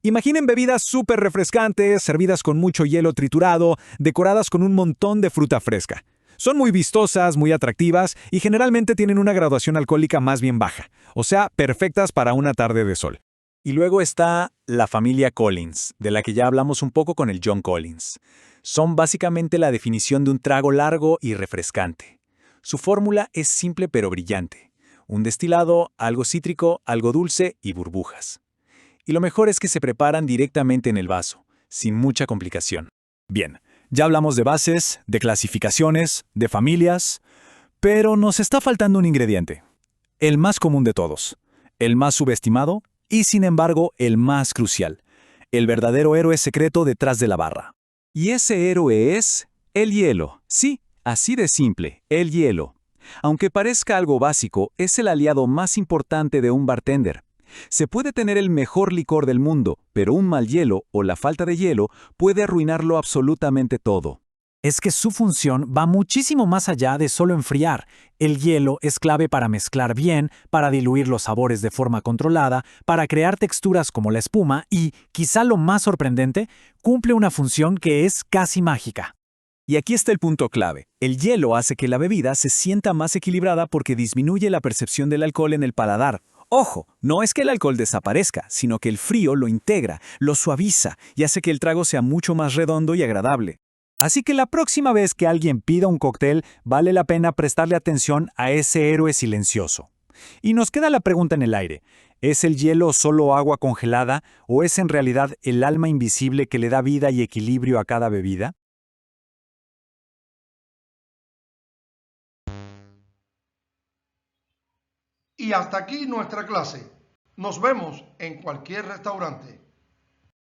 Imaginen bebidas súper refrescantes, servidas con mucho hielo triturado, decoradas con un montón de fruta fresca. Son muy vistosas, muy atractivas y generalmente tienen una graduación alcohólica más bien baja, o sea, perfectas para una tarde de sol. Y luego está la familia Collins, de la que ya hablamos un poco con el John Collins. Son básicamente la definición de un trago largo y refrescante. Su fórmula es simple pero brillante. Un destilado, algo cítrico, algo dulce y burbujas. Y lo mejor es que se preparan directamente en el vaso, sin mucha complicación. Bien, ya hablamos de bases, de clasificaciones, de familias, pero nos está faltando un ingrediente. El más común de todos, el más subestimado y, sin embargo, el más crucial. El verdadero héroe secreto detrás de la barra. Y ese héroe es el hielo. Sí, así de simple, el hielo. Aunque parezca algo básico, es el aliado más importante de un bartender. Se puede tener el mejor licor del mundo, pero un mal hielo o la falta de hielo puede arruinarlo absolutamente todo. Es que su función va muchísimo más allá de solo enfriar. El hielo es clave para mezclar bien, para diluir los sabores de forma controlada, para crear texturas como la espuma y, quizá lo más sorprendente, cumple una función que es casi mágica. Y aquí está el punto clave. El hielo hace que la bebida se sienta más equilibrada porque disminuye la percepción del alcohol en el paladar. Ojo, no es que el alcohol desaparezca, sino que el frío lo integra, lo suaviza y hace que el trago sea mucho más redondo y agradable. Así que la próxima vez que alguien pida un cóctel, vale la pena prestarle atención a ese héroe silencioso. Y nos queda la pregunta en el aire. ¿Es el hielo solo agua congelada o es en realidad el alma invisible que le da vida y equilibrio a cada bebida? Y hasta aquí nuestra clase. Nos vemos en cualquier restaurante.